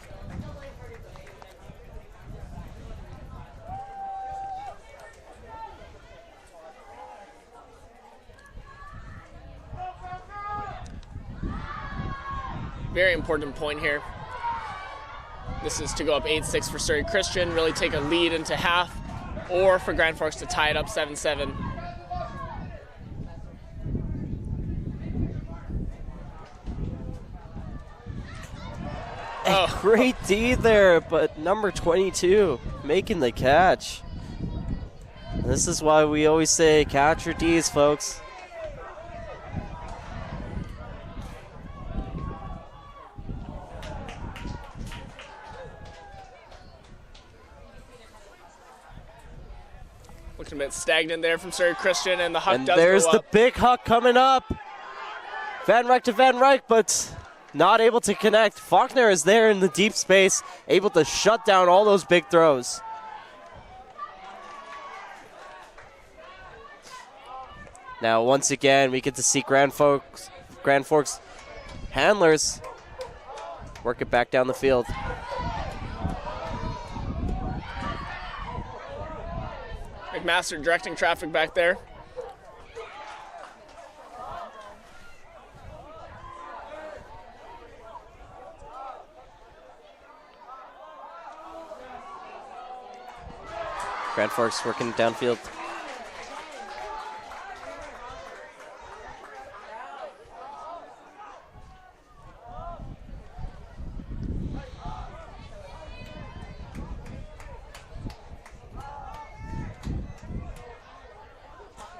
Very important point here. This is to go up 8-6 for Surrey Christian, really take a lead into half, or for Grand Forks to tie it up 7-7. A great D there, but number 22 making the catch. And This is why we always say catch your D's, folks. Looking a bit stagnant there from Surrey Christian, and the huck And does there's go the up. big huck coming up. Van Ryck to Van Ryck, but not able to connect. Faulkner is there in the deep space, able to shut down all those big throws. Now, once again, we get to see Grand Forks handlers work it back down the field. McMaster directing traffic back there. Grand Forks working downfield.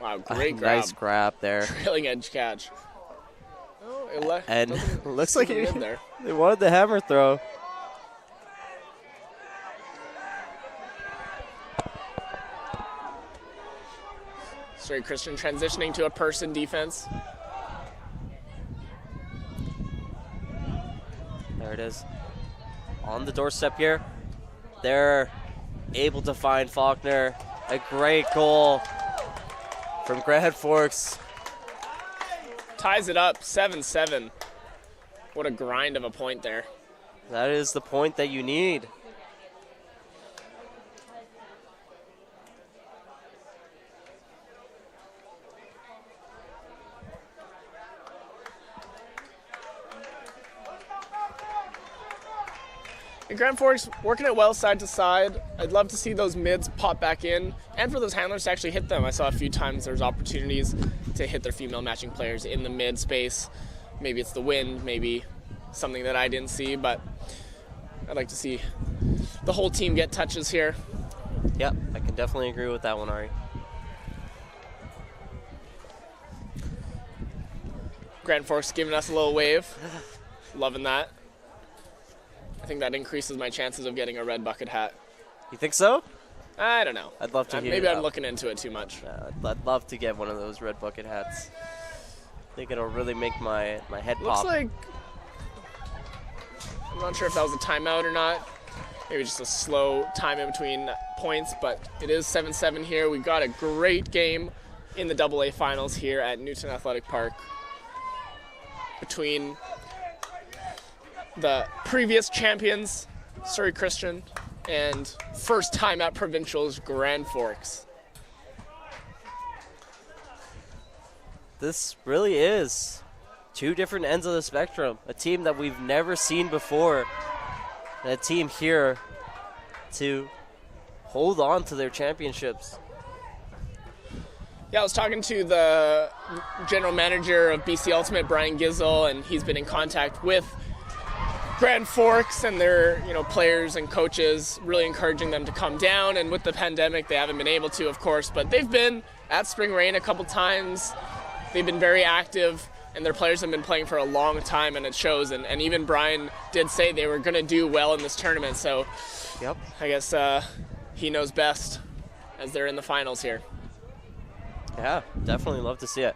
Wow, great grab. Nice grab there. Trailing edge catch. Oh, it And looks like in there. they wanted the hammer throw. Surrey Christian transitioning to a person defense. There it is. On the doorstep here. They're able to find Faulkner. A great goal from Grand Forks. Ties it up, 7-7. What a grind of a point there. That is the point that you need. And Grand Forks working it well side to side. I'd love to see those mids pop back in and for those handlers to actually hit them. I saw a few times there's opportunities to hit their female matching players in the mid space. Maybe it's the wind, maybe something that I didn't see, but I'd like to see the whole team get touches here. Yep, I can definitely agree with that one, Ari. Grand Forks giving us a little wave. Loving that. I think that increases my chances of getting a red bucket hat. You think so? I don't know. I'd love to hear Maybe that. I'm looking into it too much. I'd love to get one of those red bucket hats. I think it'll really make my head Looks pop. like, I'm not sure if that was a timeout or not. Maybe just a slow time in between points, but it is 7-7 here. We've got a great game in the AA finals here at Newton Athletic Park between the previous champions, Surrey Christian, and first time at provincials, Grand Forks. This really is two different ends of the spectrum. A team that we've never seen before, and a team here to hold on to their championships. Yeah, I was talking to the general manager of BC Ultimate, Brian Gizzle, and he's been in contact with Grand Forks and their players and coaches, really encouraging them to come down. And with the pandemic, they haven't been able to, of course, but they've been at Spring Rain a couple times. They've been very active, and their players have been playing for a long time, and it shows. And even Brian did say they were going to do well in this tournament. So Yep. I guess he knows best as they're in the finals here. Yeah, definitely love to see it.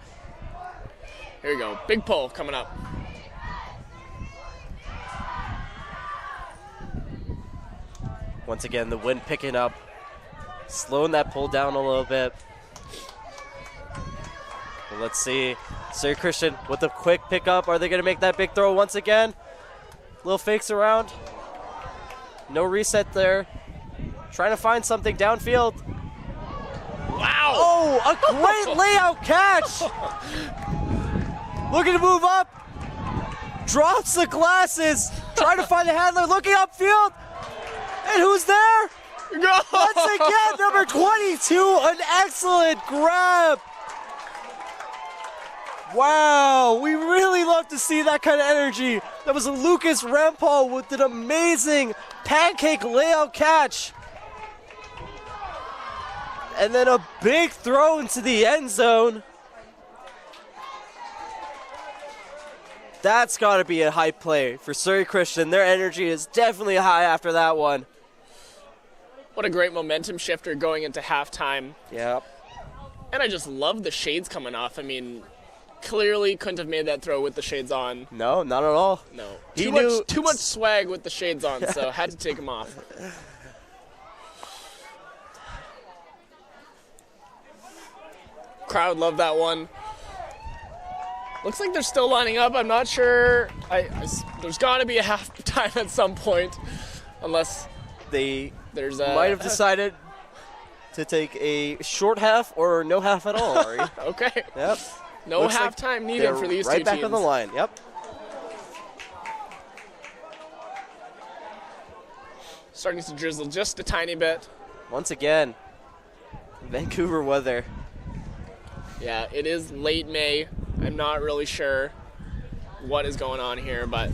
Here we go. Big pull coming up. Once again, the wind picking up, slowing that pull down a little bit. But let's see. Surrey Christian with a quick pickup. Are they going to make that big throw once again? Little fakes around. No reset there. Trying to find something downfield. Wow! Oh, a great layout catch! Looking to move up. Drops the glasses. Trying to find the handler. Looking upfield. And who's there? Go! Once again, number 22, an excellent grab. Wow, we really love to see that kind of energy. That was a Lucas Rampal with an amazing pancake layout catch. And then a big throw into the end zone. That's got to be a high play for Surrey Christian. Their energy is definitely high after that one. What a great momentum shifter going into halftime. Yep. And I just love the shades coming off. I mean, clearly couldn't have made that throw with the shades on. No, not at all. No. He Too much swag with the shades on, so had to take them off. Crowd loved that one. Looks like they're still lining up. I'm not sure. There's got to be a halftime at some point, unless they there's might have decided to take a short half or no half at all, Ari. Okay. Yep. No Looks halftime like needed for these two right teams. back on the line. Yep. Starting to drizzle just a tiny bit. Once again, Vancouver weather. Yeah, it is late May. I'm not really sure what is going on here, but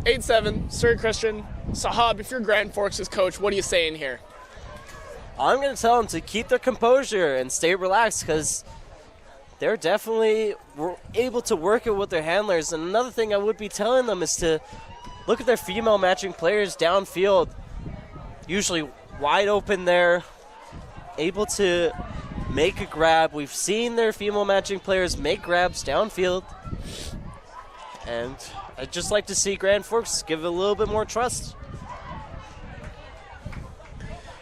(8-7) Surrey Christian. Sahab, if you're Grand Forks' coach, what are you saying here? I'm going to tell them to keep their composure and stay relaxed because they're definitely able to work it with their handlers. And another thing I would be telling them is to look at their female matching players downfield. Usually wide open there, able to make a grab. We've seen their female matching players make grabs downfield. And I'd just like to see Grand Forks give it a little bit more trust.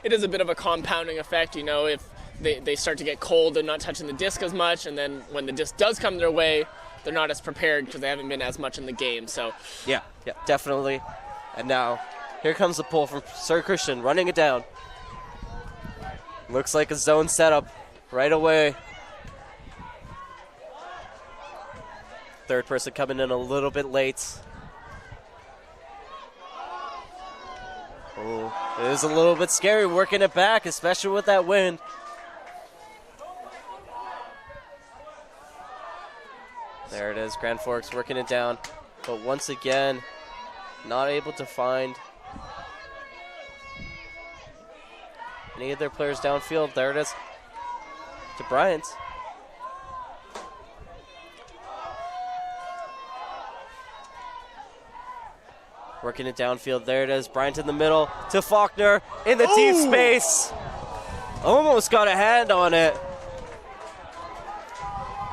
It is a bit of a compounding effect, you know, if they start to get cold and not touching the disc as much, and then when the disc does come their way, they're not as prepared because they haven't been as much in the game. So yeah, definitely. And now here comes the pull from Surrey Christian, running it down. Looks like a zone setup right away. Third person coming in a little bit late. Oh, it is a little bit scary working it back, especially with that wind. There it is, Grand Forks working it down. But once again, not able to find any of their players downfield. There it is. To Bryant. Working it downfield. There it is. Bryant in the middle. To Faulkner in the deep space. Almost got a hand on it.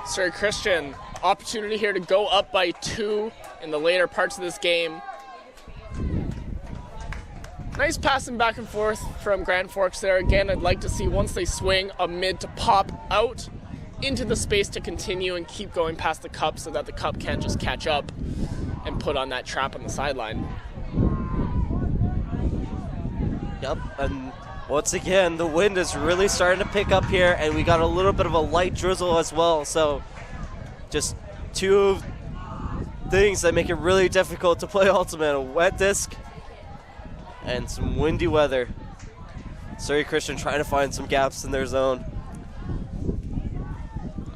Surrey Christian, opportunity here to go up by 2 in the later parts of this game. Nice passing back and forth from Grand Forks there. Again, I'd like to see once they swing a mid to pop out into the space to continue and keep going past the cup so that the cup can't just catch up and put on that trap on the sideline. Yep, and once again, the wind is really starting to pick up here, and we got a little bit of a light drizzle as well. So just two things that make it really difficult to play Ultimate. A wet disc and some windy weather. Surrey Christian trying to find some gaps in their zone.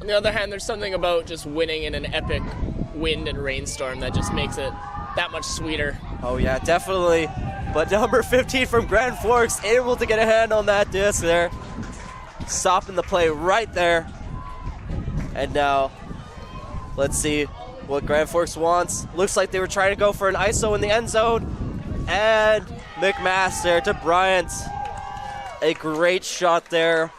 On the other hand, there's something about just winning in an epic wind and rainstorm that just makes it that much sweeter. Oh yeah, definitely. But number 15 from Grand Forks able to get a hand on that disc there. Stopping the play right there. And now, let's see what Grand Forks wants. Looks like they were trying to go for an ISO in the end zone. And McMaster to Bryant. A great shot there.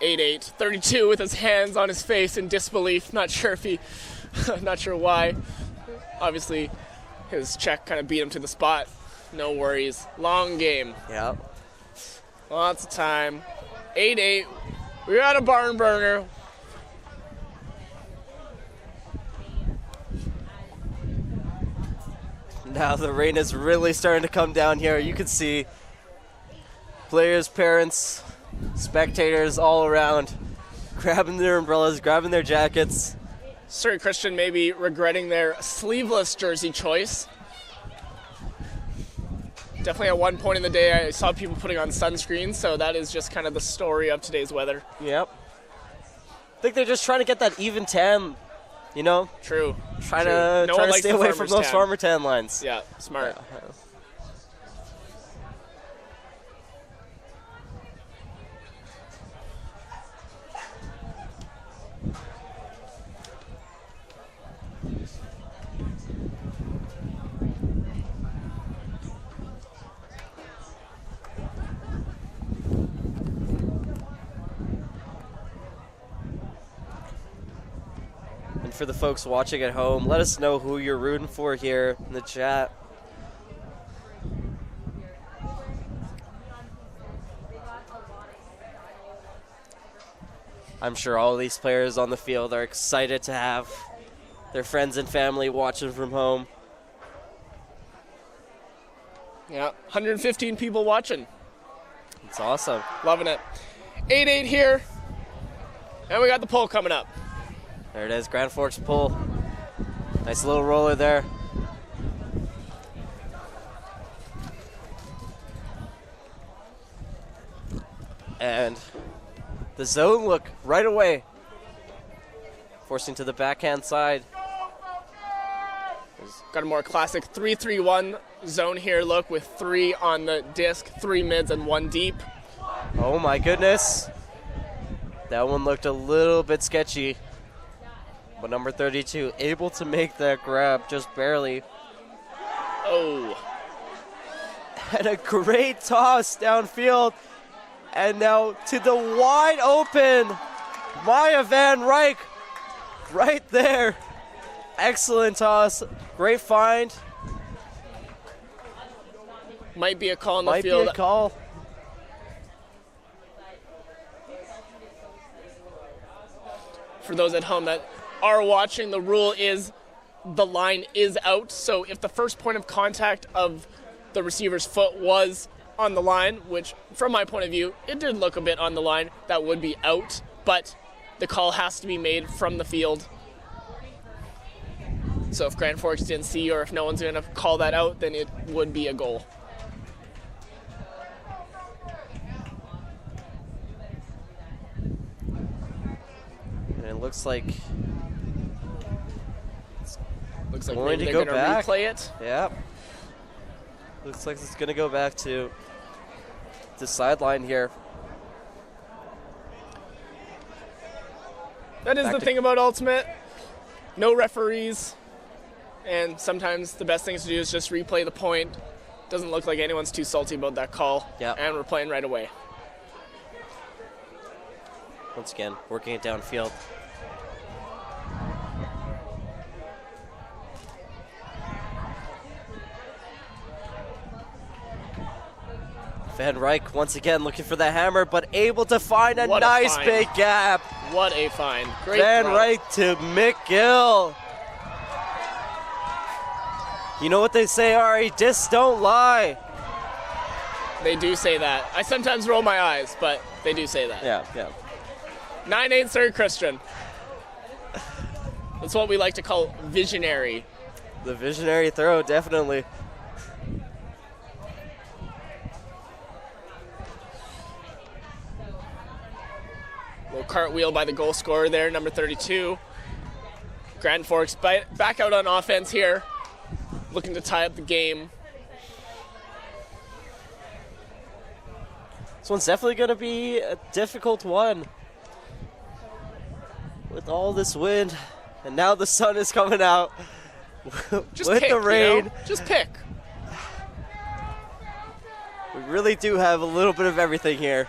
8-8, 32 with his hands on his face in disbelief. Not sure why. Obviously, his check kind of beat him to the spot. No worries. Long game. Yep. Lots of time. 8-8. We're at a barn burner. Now the rain is really starting to come down here. You can see players, parents, spectators all around grabbing their umbrellas, grabbing their jackets. Surrey Christian may be regretting their sleeveless jersey choice. Definitely at one point in the day I saw people putting on sunscreen, so that is just kind of the story of today's weather. Yep. I think they're just trying to get that even tan You know, True. try True. to No try one to likes stay the away from farmer's those tan. farmer tan lines. Yeah, smart. And for the folks watching at home, let us know who you're rooting for here in the chat. I'm sure all these players on the field are excited to have their friends and family watching from home. Yeah, 115 people watching. It's awesome. Loving it. 8-8 here. And we got the poll coming up. There it is, Grand Forks pull. Nice little roller there. And the zone look right away. Forcing to the backhand side. Got a more classic 3-3-1 zone here look with 3 on the disc, 3 mids, and 1 deep. Oh my goodness. That one looked a little bit sketchy. But number 32 able to make that grab just barely. Oh. And a great toss downfield. And now to the wide open Maya Van Ryk right there. Excellent toss. Great find. Might be a call in the Might field. be a call. For those at home that are watching, the rule is the line is out. So if the first point of contact of the receiver's foot was on the line, which from my point of view, it did look a bit on the line, that would be out. But the call has to be made from the field. So if Grand Forks didn't see, or if no one's going to call that out, then it would be a goal. And it looks like Looks like going maybe to they're go going to back. replay it. Yeah. Looks like it's going to go back to the sideline here. That is Back the to- thing about Ultimate. No referees. And sometimes the best thing to do is just replay the point. Doesn't look like anyone's too salty about that call. Yep. And we're playing right away. Once again, working it downfield. Van Ryk once again looking for the hammer, but able to find a What a nice find. big gap. What a find. Great Van throw. Ryk to McGill. You know what they say, Ari? Discs don't lie. They do say that. I sometimes roll my eyes, but they do say that. Yeah, yeah. 9-8 Surrey Christian. That's what we like to call visionary. The visionary throw, definitely. Little cartwheel by the goal scorer there, number 32. Grand Forks back out on offense here, looking to tie up the game. This one's definitely going to be a difficult one. With all this wind, and now the sun is coming out. Just with pick, the rain. You know? Just pick. We really do have a little bit of everything here.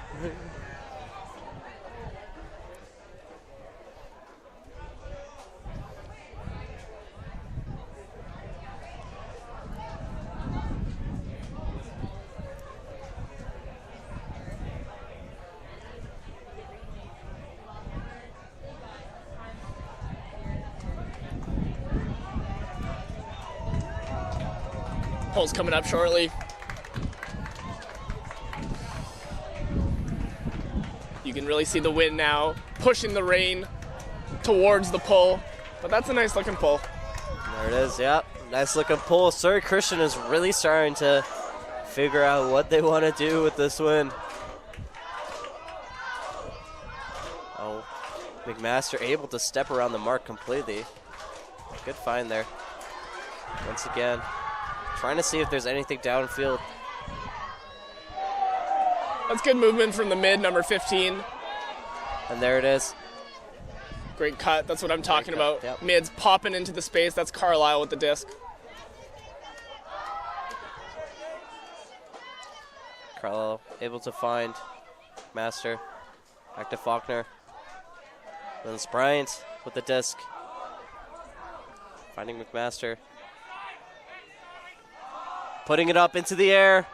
Poll's coming up shortly. You can really see the wind now pushing the rain towards the pole, but that's a nice looking pole. There it is, yep. Nice looking pull. Surrey Christian is really starting to figure out what they want to do with this win. Oh, McMaster able to step around the mark completely. Good find there. Once again, trying to see if there's anything downfield. That's good movement from the mid, number 15. And there it is. Great cut. That's what I'm talking about. Yep. Mids popping into the space. That's Carlisle with the disc. Carlisle able to find Master. Back to Faulkner. Then it's Bryant with the disc. Finding McMaster. Putting it up into the air.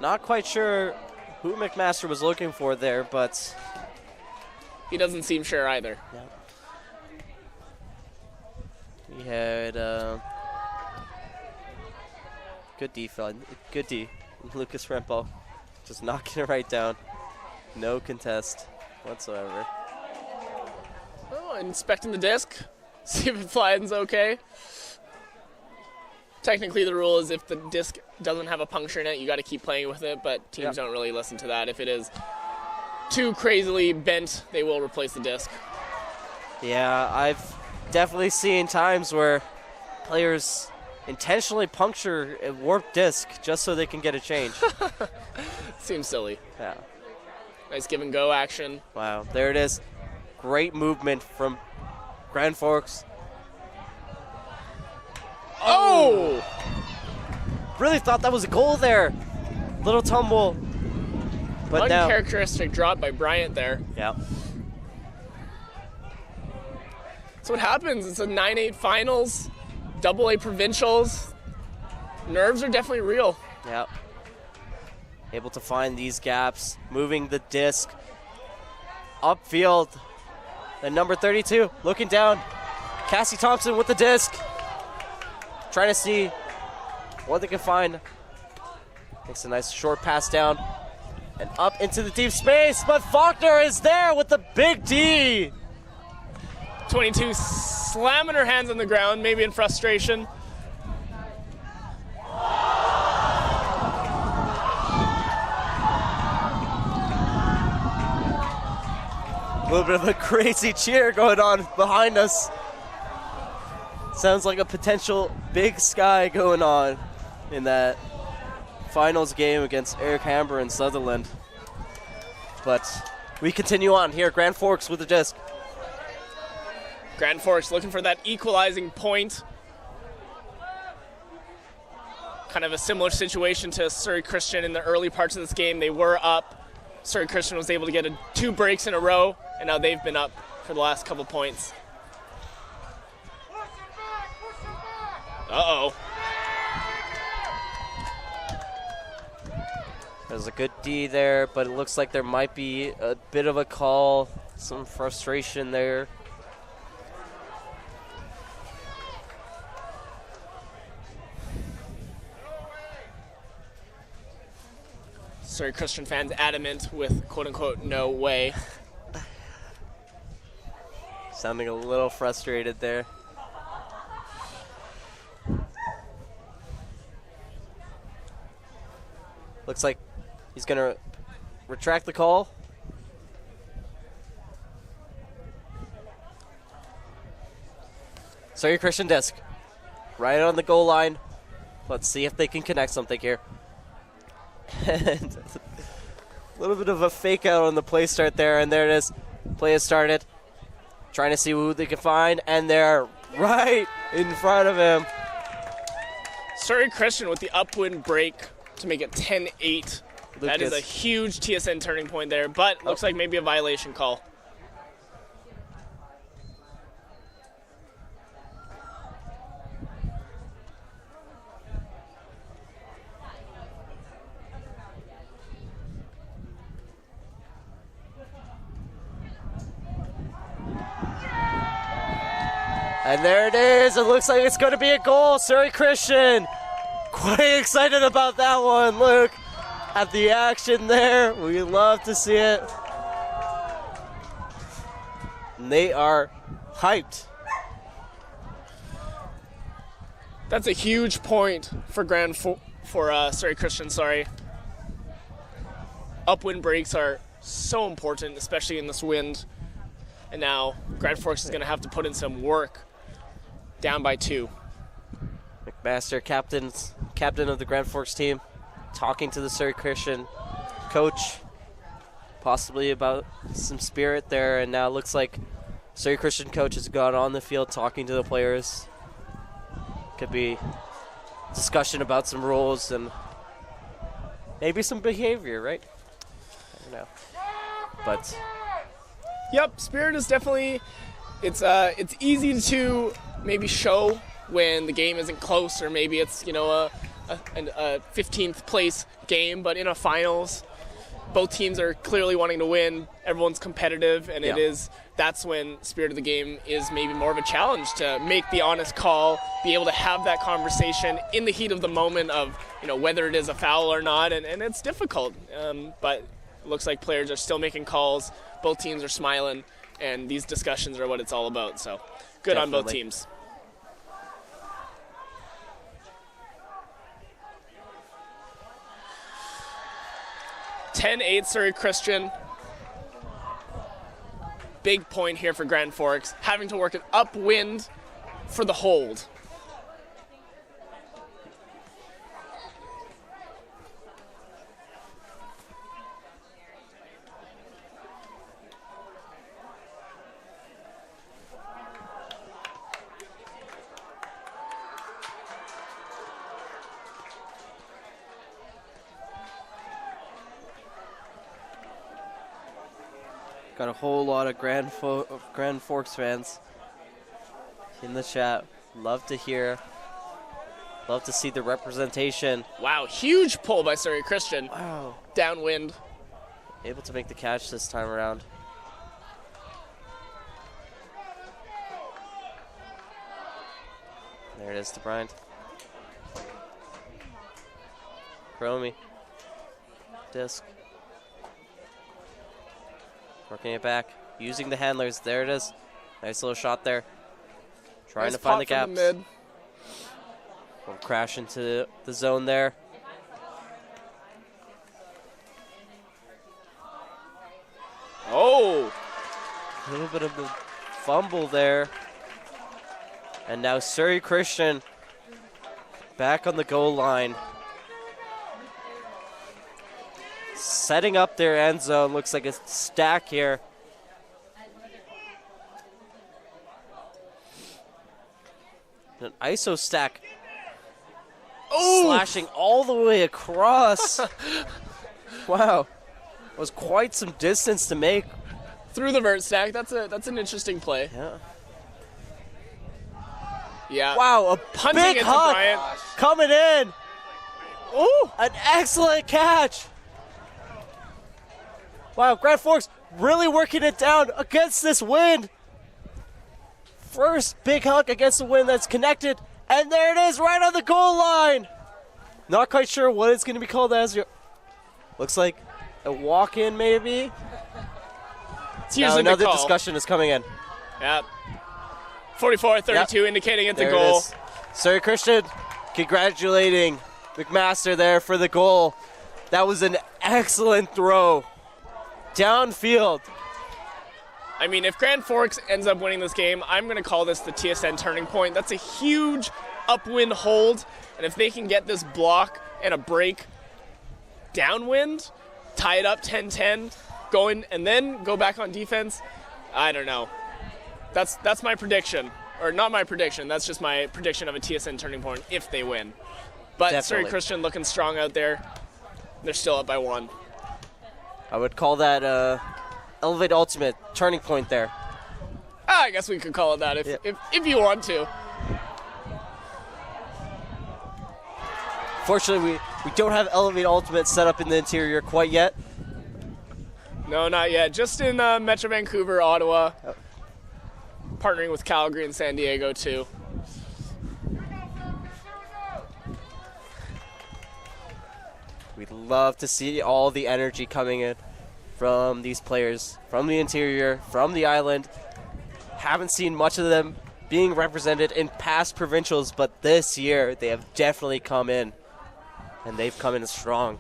Not quite sure who McMaster was looking for there, but he doesn't seem sure either. Yeah. He had good defense. Good D. Lucas Rempo just knocking it right down. No contest whatsoever. Oh, inspecting the disc. See if it flies okay. Technically, the rule is if the disc doesn't have a puncture in it, you got to keep playing with it, but teams don't really listen to that. If it is too crazily bent, they will replace the disc. Yeah, I've definitely seen times where players intentionally puncture a warped disc just so they can get a change. Seems silly. Yeah. Nice give and go action. Wow, there it is. Great movement from Grand Forks. Oh! Really thought that was a goal there. Little tumble. But now. Uncharacteristic drop by Bryant there. Yeah. That's what happens. It's a 9-8 finals, AA provincials. Nerves are definitely real. Yeah. Able to find these gaps. Moving the disc upfield. Then number 32 looking down. Cassie Thompson with the disc. Trying to see what they can find. Makes a nice short pass down and up into the deep space, but Faulkner is there with the big D. 22 slamming her hands on the ground, maybe in frustration. A little bit of a crazy cheer going on behind us. Sounds like a potential big sky going on in that finals game against Eric Hamber and Sutherland. But we continue on here. Grand Forks with the disc. Grand Forks looking for that equalizing point. Kind of a similar situation to Surrey Christian in the early parts of this game. They were up. Surrey Christian was able to get 2 breaks in a row, and now they've been up for the last couple points. Uh-oh. There's a good D there, but it looks like there might be a bit of a call, some frustration there. Surrey Christian fans adamant with quote-unquote no way. Sounding a little frustrated there. Looks like he's going to retract the call. Surrey Christian disc. Right on the goal line. Let's see if they can connect something here. And a little bit of a fake out on the play start there, and there it is. Play has started. Trying to see who they can find, and they're right in front of him. Surrey Christian with the upwind break to make it 10-8. That is a huge TSN turning point there, but looks like maybe a violation call. And there it is. It looks like it's going to be a goal. Surrey Christian. Quite excited about that one. Look at the action there. We love to see it. And they are hyped. That's a huge point for Surrey Christian. Sorry. Upwind breaks are so important, especially in this wind. And now Grand Forks is going to have to put in some work down by 2. McMaster, captain of the Grand Forks team, talking to the Surrey Christian coach, possibly about some spirit there, and now it looks like Surrey Christian coach has gone on the field talking to the players. Could be discussion about some rules and maybe some behavior, right? I don't know. But yep, spirit is definitely, it's easy to maybe show when the game isn't close, or maybe it's, you know, a 15th place game, but in a finals, both teams are clearly wanting to win. Everyone's competitive, and that's when spirit of the game is maybe more of a challenge to make the honest call, be able to have that conversation in the heat of the moment of, you know, whether it is a foul or not, and it's difficult. But it looks like players are still making calls. Both teams are smiling, and these discussions are what it's all about. So good on both teams. (10-8) Surrey Christian. Big point here for Grand Forks, having to work an upwind for the hold. got a whole lot of Grand Forks fans in the chat. Love to hear. Love to see the representation. Wow, huge pull by Surrey Christian. Wow. Downwind. Able to make the catch this time around. There it is to Bryant. Cromie. Disc. Working it back. Using the handlers. There it is. Nice little shot there. Trying to find the gaps. Mid. We'll crash into the zone there. Oh! A little bit of a fumble there. And now Surrey Christian back on the goal line. Setting up their end zone. Looks like a stack here. An ISO stack. Oh! Slashing all the way across. Wow. It was quite some distance to make. Through the vert stack. That's an interesting play. Yeah. Yeah. Wow, a Punting big it to hug Bryant. coming in. Ooh! An excellent catch. Wow, Grand Forks really working it down against this wind. First big hug against the wind that's connected. And there it is, right on the goal line. Not quite sure what it's going to be called as. Looks like a walk-in, maybe. It's usually now another the call. discussion is coming in. Yep. 44-32, indicating at the There goal. it is. Surrey Christian congratulating McMaster there for the goal. That was an excellent throw. Downfield. I mean, if Grand Forks ends up winning this game, I'm going to call this the TSN turning point. That's a huge upwind hold, and if they can get this block and a break downwind, tie it up 10-10, going and then go back on defense, I don't know. That's my prediction, or not my prediction. That's just my prediction of a TSN turning point if they win. But Definitely. Surrey Christian looking strong out there. They're still up by 1. I would call that Elevate Ultimate turning point there. I guess we could call it that if you want to. Fortunately, we don't have Elevate Ultimate set up in the interior quite yet. No, not yet. Just in Metro Vancouver, Ottawa. Partnering with Calgary and San Diego, too. We'd love to see all the energy coming in from these players, from the interior, from the island. Haven't seen much of them being represented in past provincials, but this year they have definitely come in, and they've come in strong.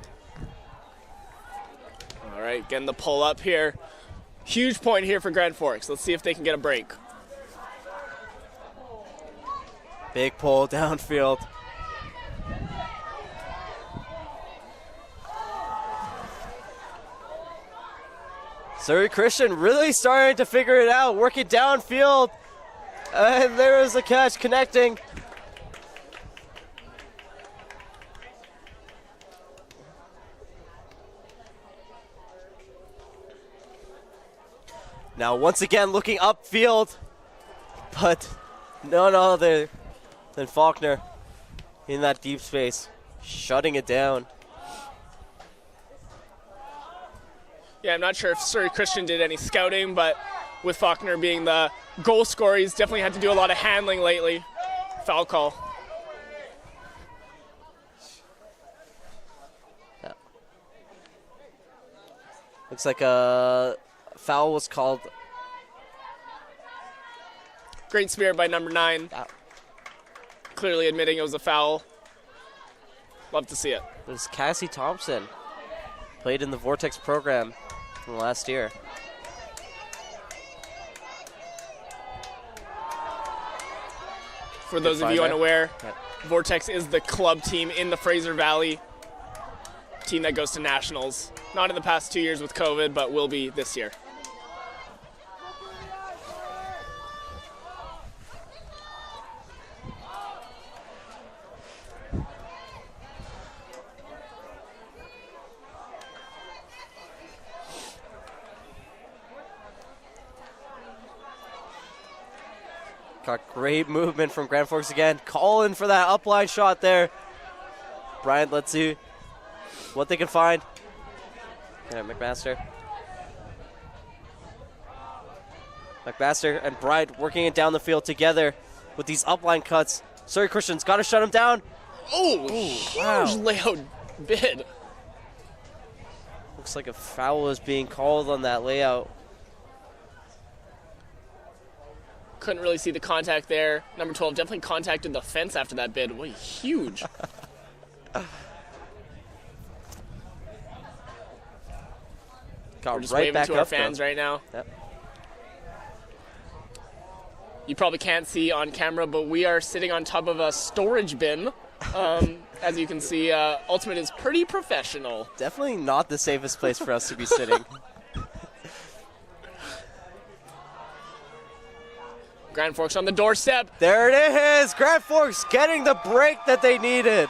All right, getting the pull up here. Huge point here for Grand Forks. Let's see if they can get a break. Big pull downfield. Surrey Christian really starting to figure it out, working downfield. And there is a catch connecting. Now once again looking upfield, but none other than Faulkner in that deep space, shutting it down. Yeah, I'm not sure if Surrey Christian did any scouting, but with Faulkner being the goal scorer, he's definitely had to do a lot of handling lately. Foul call. Yeah. Looks like a foul was called. Great spirit by number 9. Clearly admitting it was a foul. Love to see it. It was Cassie Thompson. Played in the Vortex program from last year. For those of you unaware, Yep. Vortex is the club team in the Fraser Valley. Team that goes to nationals. Not in the past 2 years with COVID, but will be this year. Got great movement from Grand Forks again. Calling for that upline shot there. Bryant, let's see what they can find. Yeah, McMaster. McMaster and Bryant working it down the field together with these upline cuts. Surrey Christian's got to shut him down. Oh, huge wow. layout bid. Looks like a foul is being called on that layout. Couldn't really see the contact there. Number 12 definitely contacted the fence after that bid. What huge. Got We're just right waving back to our up, fans though. right now. Yep. You probably can't see on camera, but we are sitting on top of a storage bin. As you can see, Ultimate is pretty professional. Definitely not the safest place for us to be sitting. Grand Forks on the doorstep. There it is. Grand Forks getting the break that they needed.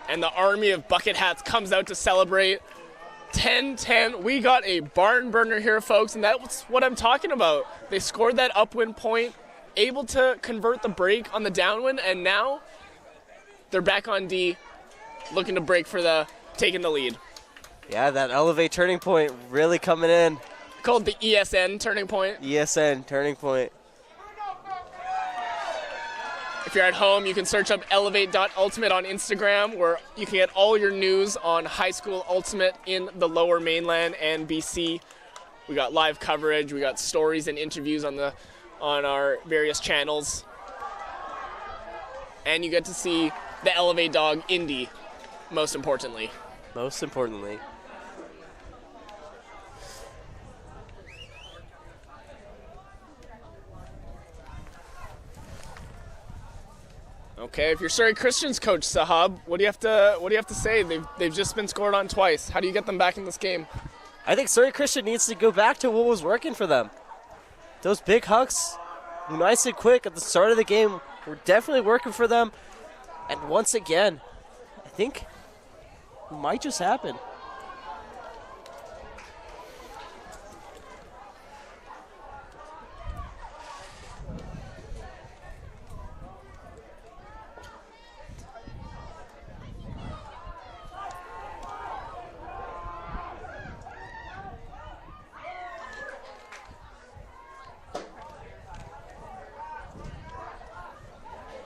And the army of bucket hats comes out to celebrate. 10-10. We got a barn burner here, folks, and that's what I'm talking about. They scored that upwind point, able to convert the break on the downwind, and now they're back on D, looking to break for the taking the lead. Yeah, that elevate turning point really coming in. Called the ESN turning point. ESN turning point. If you're at home, you can search up elevate.ultimate on Instagram, where you can get all your news on high school ultimate in the lower mainland and BC. We got live coverage, we got stories and interviews on our various channels. And you get to see the Elevate dog, Indy, most importantly. Most importantly. Okay, if you're Surrey Christian's coach, Sahab, what do you have to say? They've just been scored on twice. How do you get them back in this game? I think Surrey Christian needs to go back to what was working for them. Those big hucks, nice and quick at the start of the game, were definitely working for them. And once again, I think it might just happen.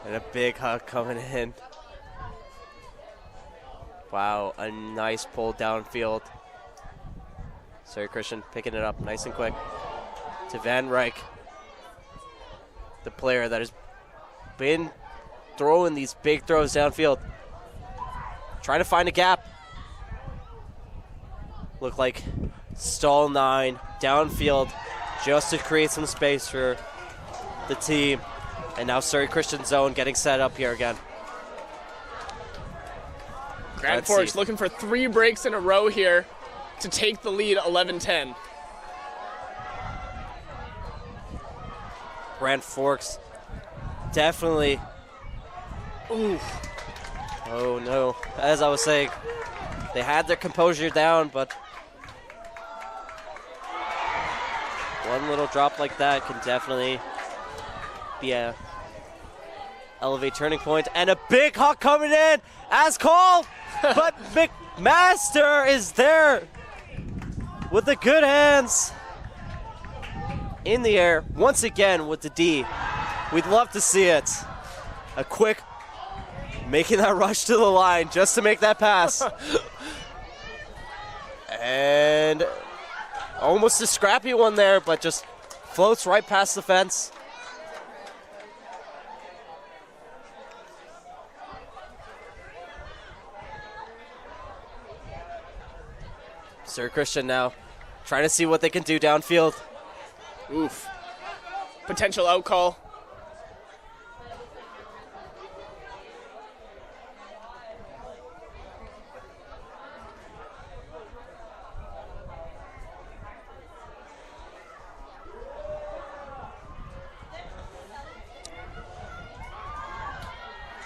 And a big hug coming in. Wow, a nice pull downfield. Surrey Christian picking it up nice and quick to Van Ryk, the player that has been throwing these big throws downfield. Trying to find a gap. Look like stall 9 downfield just to create some space for the team. And now Surrey Christian zone getting set up here again. Grand Forks looking for 3 breaks in a row here to take the lead 11-10. Grand Forks definitely. Ooh. Oh no. As I was saying, they had their composure down, but one little drop like that can definitely be a elevate turning point. And a big hawk coming in as called, but McMaster is there with the good hands in the air once again with the D. We'd love to see it. A quick making that rush to the line just to make that pass. And almost a scrappy one there, but just floats right past the fence. Surrey Christian now trying to see what they can do downfield. Oof. Potential out call.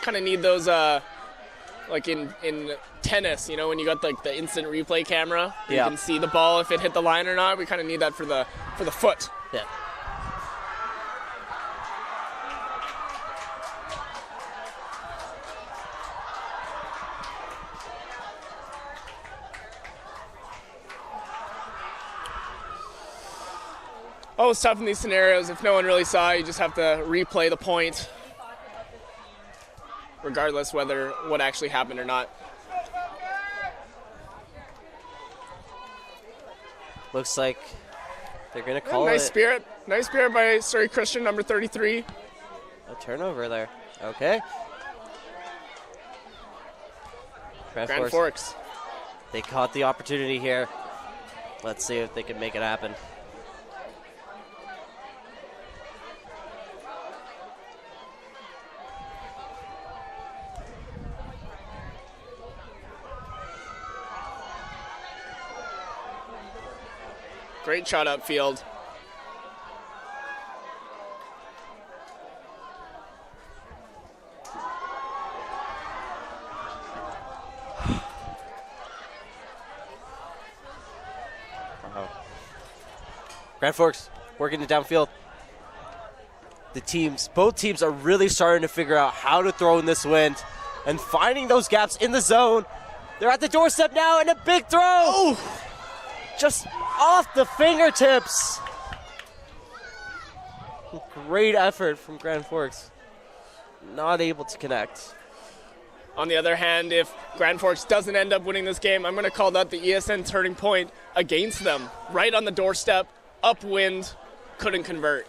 Kind of need those, like in tennis, you know, when you got like the instant replay camera, you can see the ball if it hit the line or not. We kind of need that for the foot. Yeah. Oh, it's tough in these scenarios. If no one really saw, you just have to replay the point, regardless whether what actually happened or not. Looks like they're going to call nice it. Spirit. Nice spirit by Surrey Christian, number 33. A turnover there. Okay. Grand Forks. They caught the opportunity here. Let's see if they can make it happen. Great shot upfield. Grand Forks working it downfield. Both teams are really starting to figure out how to throw in this wind and finding those gaps in the zone. They're at the doorstep now, and a big throw. Oh. Just off the fingertips. Great effort from Grand Forks. Not able to connect. On the other hand, if Grand Forks doesn't end up winning this game, I'm going to call that the ESN turning point against them. Right on the doorstep, upwind, couldn't convert.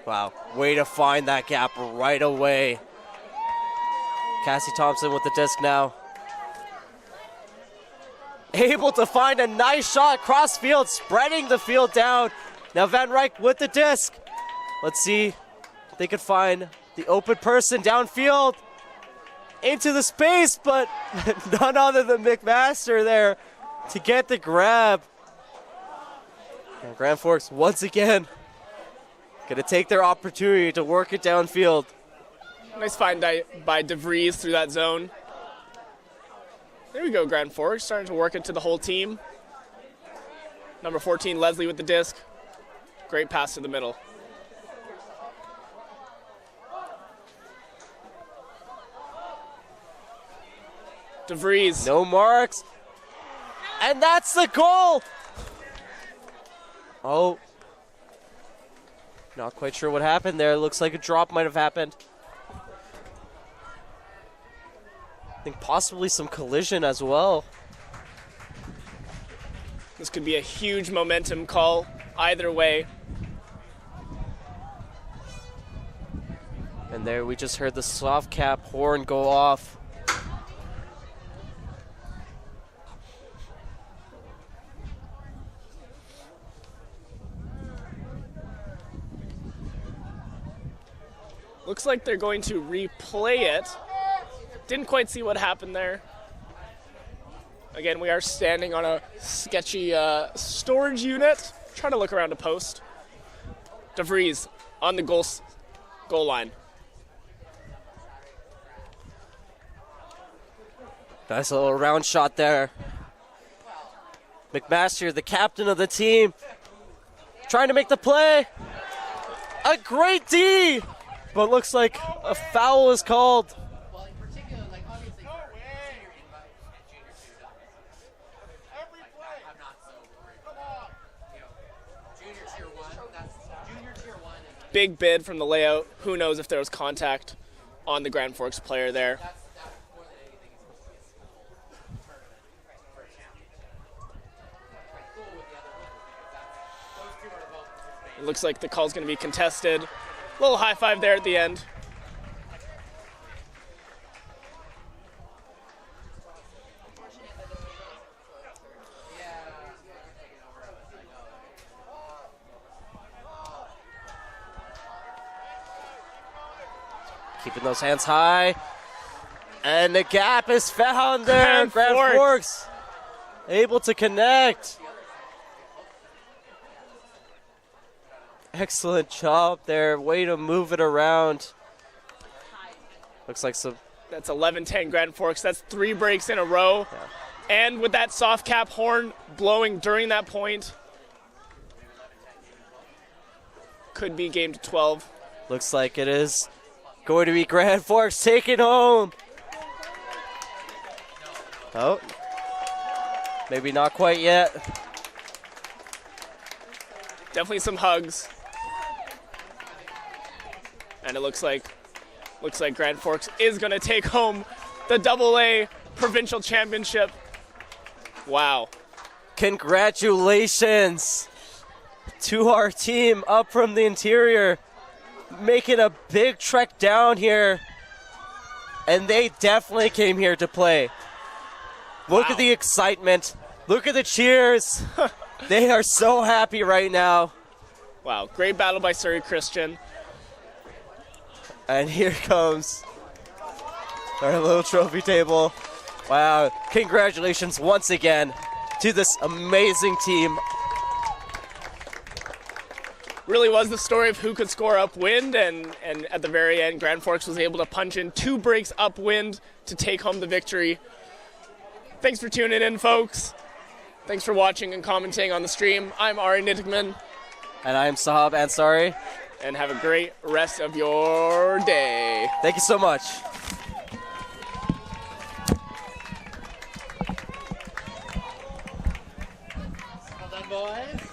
Wow, way to find that gap right away. Cassie Thompson with the disc now. Able to find a nice shot cross field, spreading the field down. Now Van Ryk with the disc. Let's see if they could find the open person downfield into the space, but none other than McMaster there to get the grab. And Grand Forks once again gonna take their opportunity to work it downfield. Nice find by DeVries through that zone. There we go, Grand Forks, starting to work it to the whole team. Number 14, Leslie with the disc. Great pass to the middle. DeVries. No marks. And that's the goal. Oh. Not quite sure what happened there. Looks like a drop might have happened. I think possibly some collision as well. This could be a huge momentum call either way. And there we just heard the soft cap horn go off. Looks like they're going to replay it. Didn't quite see what happened there. Again, we are standing on a sketchy storage unit. Trying to look around a post. DeVries on the goal line. Nice little round shot there. McMaster, the captain of the team, trying to make the play. A great D, but looks like a foul is called. Big bid from the layout. Who knows if there was contact on the Grand Forks player there. It looks like the call's going to be contested. A little high five there at the end. Keeping those hands high. And the gap is found there. Grand Forks able to connect. Excellent job there. Way to move it around. Looks like some. That's 11-10 Grand Forks. That's 3 breaks in a row. Yeah. And with that soft cap horn blowing during that point, could be game to 12. Looks like it is going to be Grand Forks taking home. Oh, maybe not quite yet. Definitely some hugs. And it looks like Grand Forks is going to take home the AA Provincial Championship. Wow. Congratulations to our team up from the interior, making a big trek down here. And they definitely came here to play. Look at the excitement. Look at the cheers. They are so happy right now. Wow, great battle by Surrey Christian. And here comes our little trophy table. Wow, congratulations once again to this amazing team. Really was the story of who could score upwind, and at the very end, Grand Forks was able to punch in 2 breaks upwind to take home the victory. Thanks for tuning in, folks. Thanks for watching and commenting on the stream. I'm Ari Nittigman. And I'm Sahab Ansari. And have a great rest of your day. Thank you so much. Well done, boys.